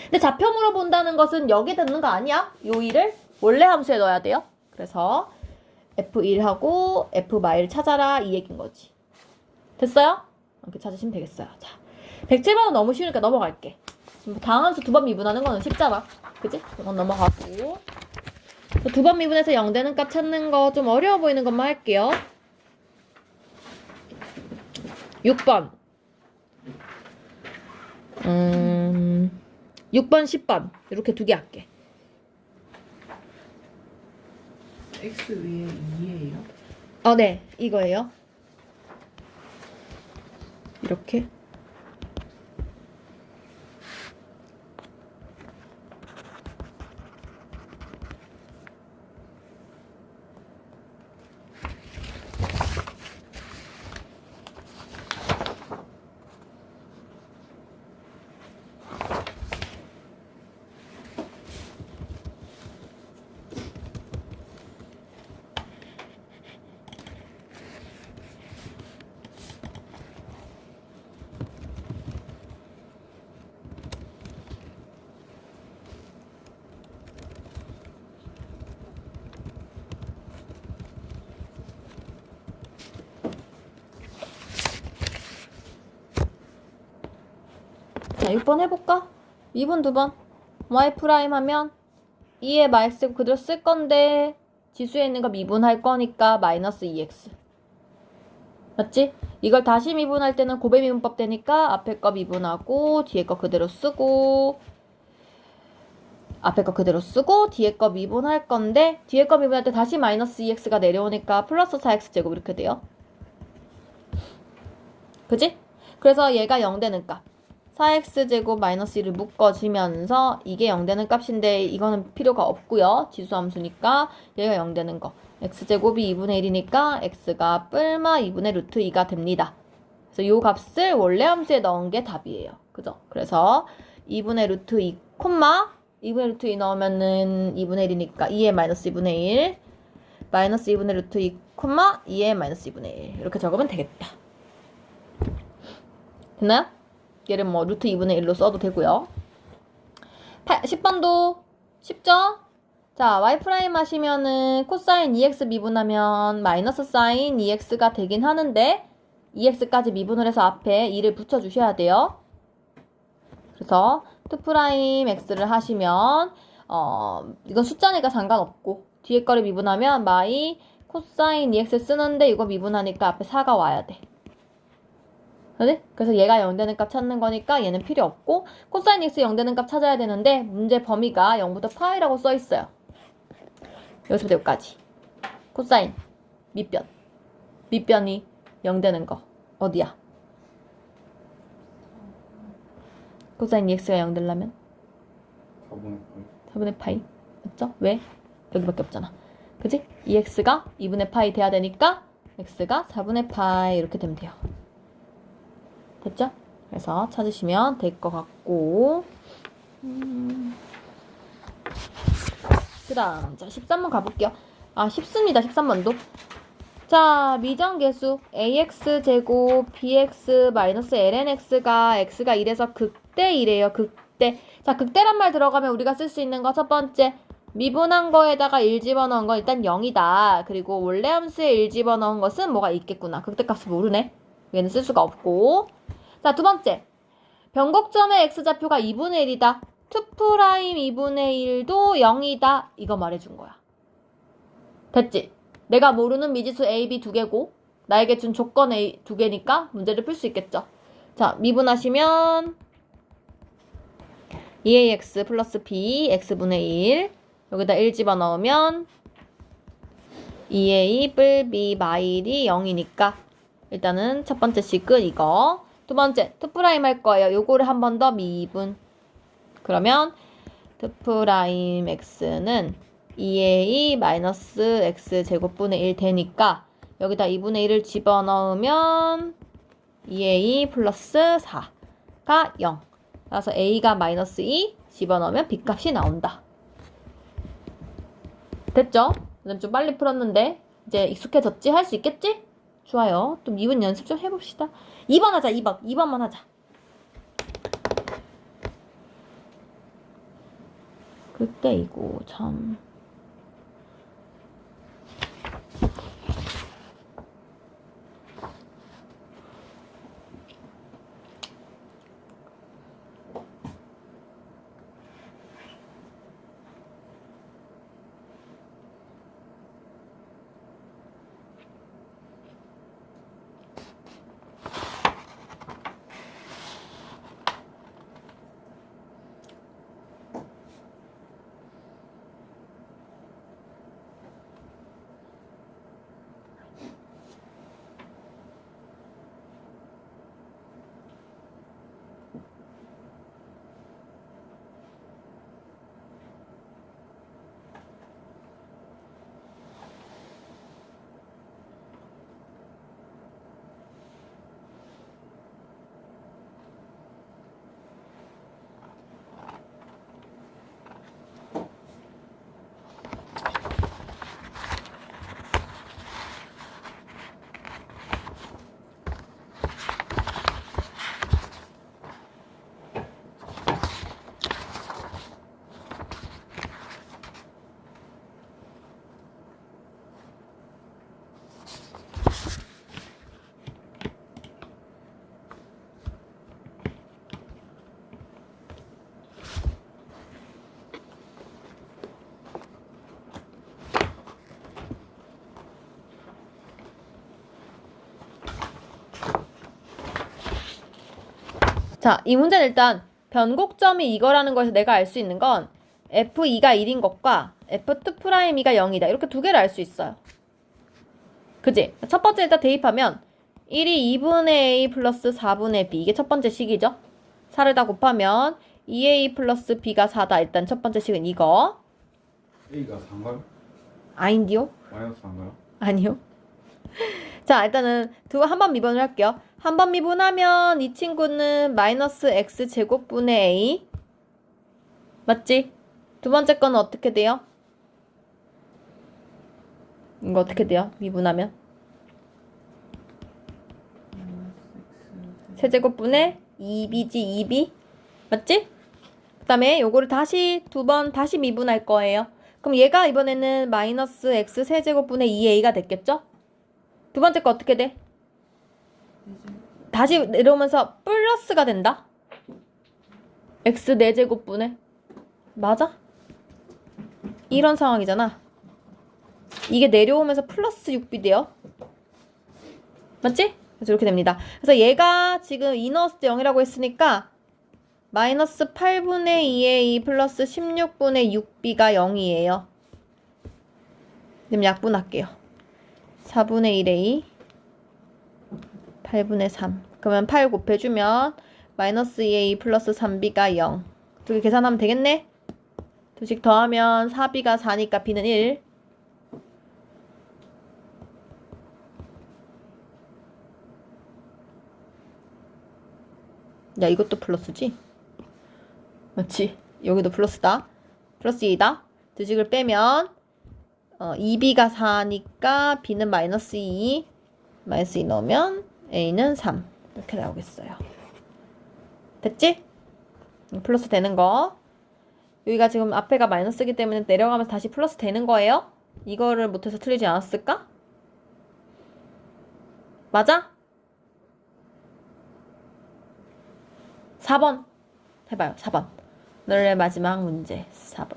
근데 좌표 물어본다는 것은 여기 듣는 거 아니야? 요 1을 원래 함수에 넣어야 돼요. 그래서 f1하고 f''를 찾아라 이 얘기인 거지. 됐어요? 이렇게 찾으시면 되겠어요. 자, 107번은 너무 쉬우니까 넘어갈게. 다음 함수 2번 미분하는 거는 쉽잖아. 그치? 이건 넘어가고 2번 미분해서 0 되는 값 찾는 거 좀 어려워 보이는 것만 할게요. 6번 6번, 10번 이렇게 두 개 할게. x 위에 2예요? 네. 이거예요. 이렇게. 자, 6번 해볼까? 2번, 2번. y' 하면 2의 마이너스 그대로 쓸 건데 지수에 있는 거 미분할 거니까 마이너스 2x. 맞지? 이걸 다시 미분할 때는 고배 미분법 되니까 앞에 거 미분하고 뒤에 거 그대로 쓰고 앞에 거 그대로 쓰고 뒤에 거 미분할 건데 뒤에 거 미분할 때 다시 마이너스 2x가 내려오니까 플러스 4x제곱 이렇게 돼요. 그지? 그래서 얘가 0 되는 값. 4x제곱 마이너스 1을 묶어지면서 이게 0 되는 값인데 이거는 필요가 없고요. 지수함수니까 얘가 0 되는 거. x제곱이 2분의 1이니까 x가 뿔마 2분의 루트 2가 됩니다. 그래서 요 값을 원래 함수에 넣은 게 답이에요. 그죠? 그래서 2분의 루트 2, 2분의 루트 2 넣으면은 2분의 1이니까 2의 마이너스 2분의 1 마이너스 2분의 루트 2, 2의 마이너스 2분의 1 이렇게 적으면 되겠다. 됐나요? 얘를 뭐 루트 2분의 1로 써도 되고요. 10번도 쉽죠? 자, y 프라임 하시면은 코사인 2x 미분하면 마이너스 사인 2x가 되긴 하는데 2x까지 미분을 해서 앞에 2를 붙여주셔야 돼요. 그래서 2 프라임 x를 하시면 이건 숫자니까 상관없고 뒤에 거를 미분하면 마이 코사인 2x 쓰는데 이거 미분하니까 앞에 4가 와야 돼. 그지? 그래서 얘가 0 되는 값 찾는 거니까 얘는 필요 없고 코사인 x 0 되는 값 찾아야 되는데 문제 범위가 0부터 파이라고 써 있어요. 여기서부터 여기까지. 코사인 밑변이 0 되는 거 어디야? 코사인 2x가 0 되려면 4분의 파이 맞죠? 왜? 여기밖에 없잖아. 그지? 2x가 2분의 파이 돼야 되니까 x가 4분의 파이 이렇게 되면 돼요. 됐죠? 그래서 찾으시면 될 것 같고 그 다음 자 13번 가볼게요. 쉽습니다. 13번도 자 미정계수 ax제곱 bx 마이너스 lnx가 x가 1에서 극대 1이에요. 극대. 자 극대란 말 들어가면 우리가 쓸 수 있는 거 첫 번째 미분한 거에다가 1 집어넣은 건 일단 0이다. 그리고 원래 함수에 1 집어넣은 것은 뭐가 있겠구나. 극대값을 모르네. 얘는 쓸 수가 없고 자, 두 번째. 변곡점의 x좌표가 2분의 1이다. 2' 2분의 1도 0이다. 이거 말해준 거야. 됐지? 내가 모르는 미지수 a, b 두 개고 나에게 준 조건 a 두 개니까 문제를 풀 수 있겠죠. 자, 미분하시면 2ax 플러스 b x분의 1 여기다 1 집어넣으면 2a 뿔 b 마일이 0이니까 일단은 첫 번째 식은 이거 두 번째, 2' 할 거예요. 요거를 한 번 더 미분. 그러면 2' x는 2a 마이너스 x 제곱분의 1 되니까 여기다 2분의 1을 집어넣으면 2a 플러스 4가 0. 그래서 a가 마이너스 2 집어넣으면 b 값이 나온다. 됐죠? 좀 빨리 풀었는데 이제 익숙해졌지? 할 수 있겠지? 좋아요. 또 미분 연습 좀 해봅시다. 2번 하자. 2번만 하자. 그때이고 참. 자, 이 문제는 일단 변곡점이 이거라는 거에서 내가 알 수 있는 건 F2가 1인 것과 F2'2가 0이다. 이렇게 두 개를 알 수 있어요. 그지? 첫 번째 일단 대입하면 1이 2분의 A 플러스 4분의 B. 이게 첫 번째 식이죠. 4를 다 곱하면 2a 플러스 b가 4다. 일단 첫 번째 식은 이거. A가 4인가요? 아인디요? 마이너스 4인가요? 아니요. 자, 일단은 한 번 미분을 할게요. 한 번 미분하면 이 친구는 마이너스 x 제곱분의 a. 맞지? 두 번째 거는 어떻게 돼요? 이거 어떻게 돼요? 미분하면? 세제곱분의 2b지 2b. 맞지? 그 다음에 요거를 다시 두 번 다시 미분할 거예요. 그럼 얘가 이번에는 마이너스 x 세제곱분의 2a가 됐겠죠? 두 번째 거 어떻게 돼? 다시 내려오면서 플러스가 된다? x 4제곱분의 맞아? 이런 상황이잖아. 이게 내려오면서 플러스 6b 돼요. 맞지? 그래서 이렇게 됩니다. 그래서 얘가 지금 이 넣었을 때 0이라고 했으니까 마이너스 8분의 2a 플러스 16분의 6b가 0이에요. 그럼 약분할게요. 4분의 1a 8분의 3. 그러면 8 곱해주면 마이너스 2a 플러스 3b가 0. 두 개 계산하면 되겠네? 두씩 더하면 4b가 4니까 b는 1. 야, 이것도 플러스지? 맞지? 여기도 플러스다. 플러스 2다. 두식을 빼면 2b가 4니까 b는 마이너스 2. 마이너스 2 넣으면 a는 3. 이렇게 나오겠어요. 됐지? 플러스 되는 거. 여기가 지금 앞에가 마이너스이기 때문에 내려가면서 다시 플러스 되는 거예요. 이거를 못해서 틀리지 않았을까? 맞아? 4번 해봐요. 4번. 오늘의 마지막 문제 4번.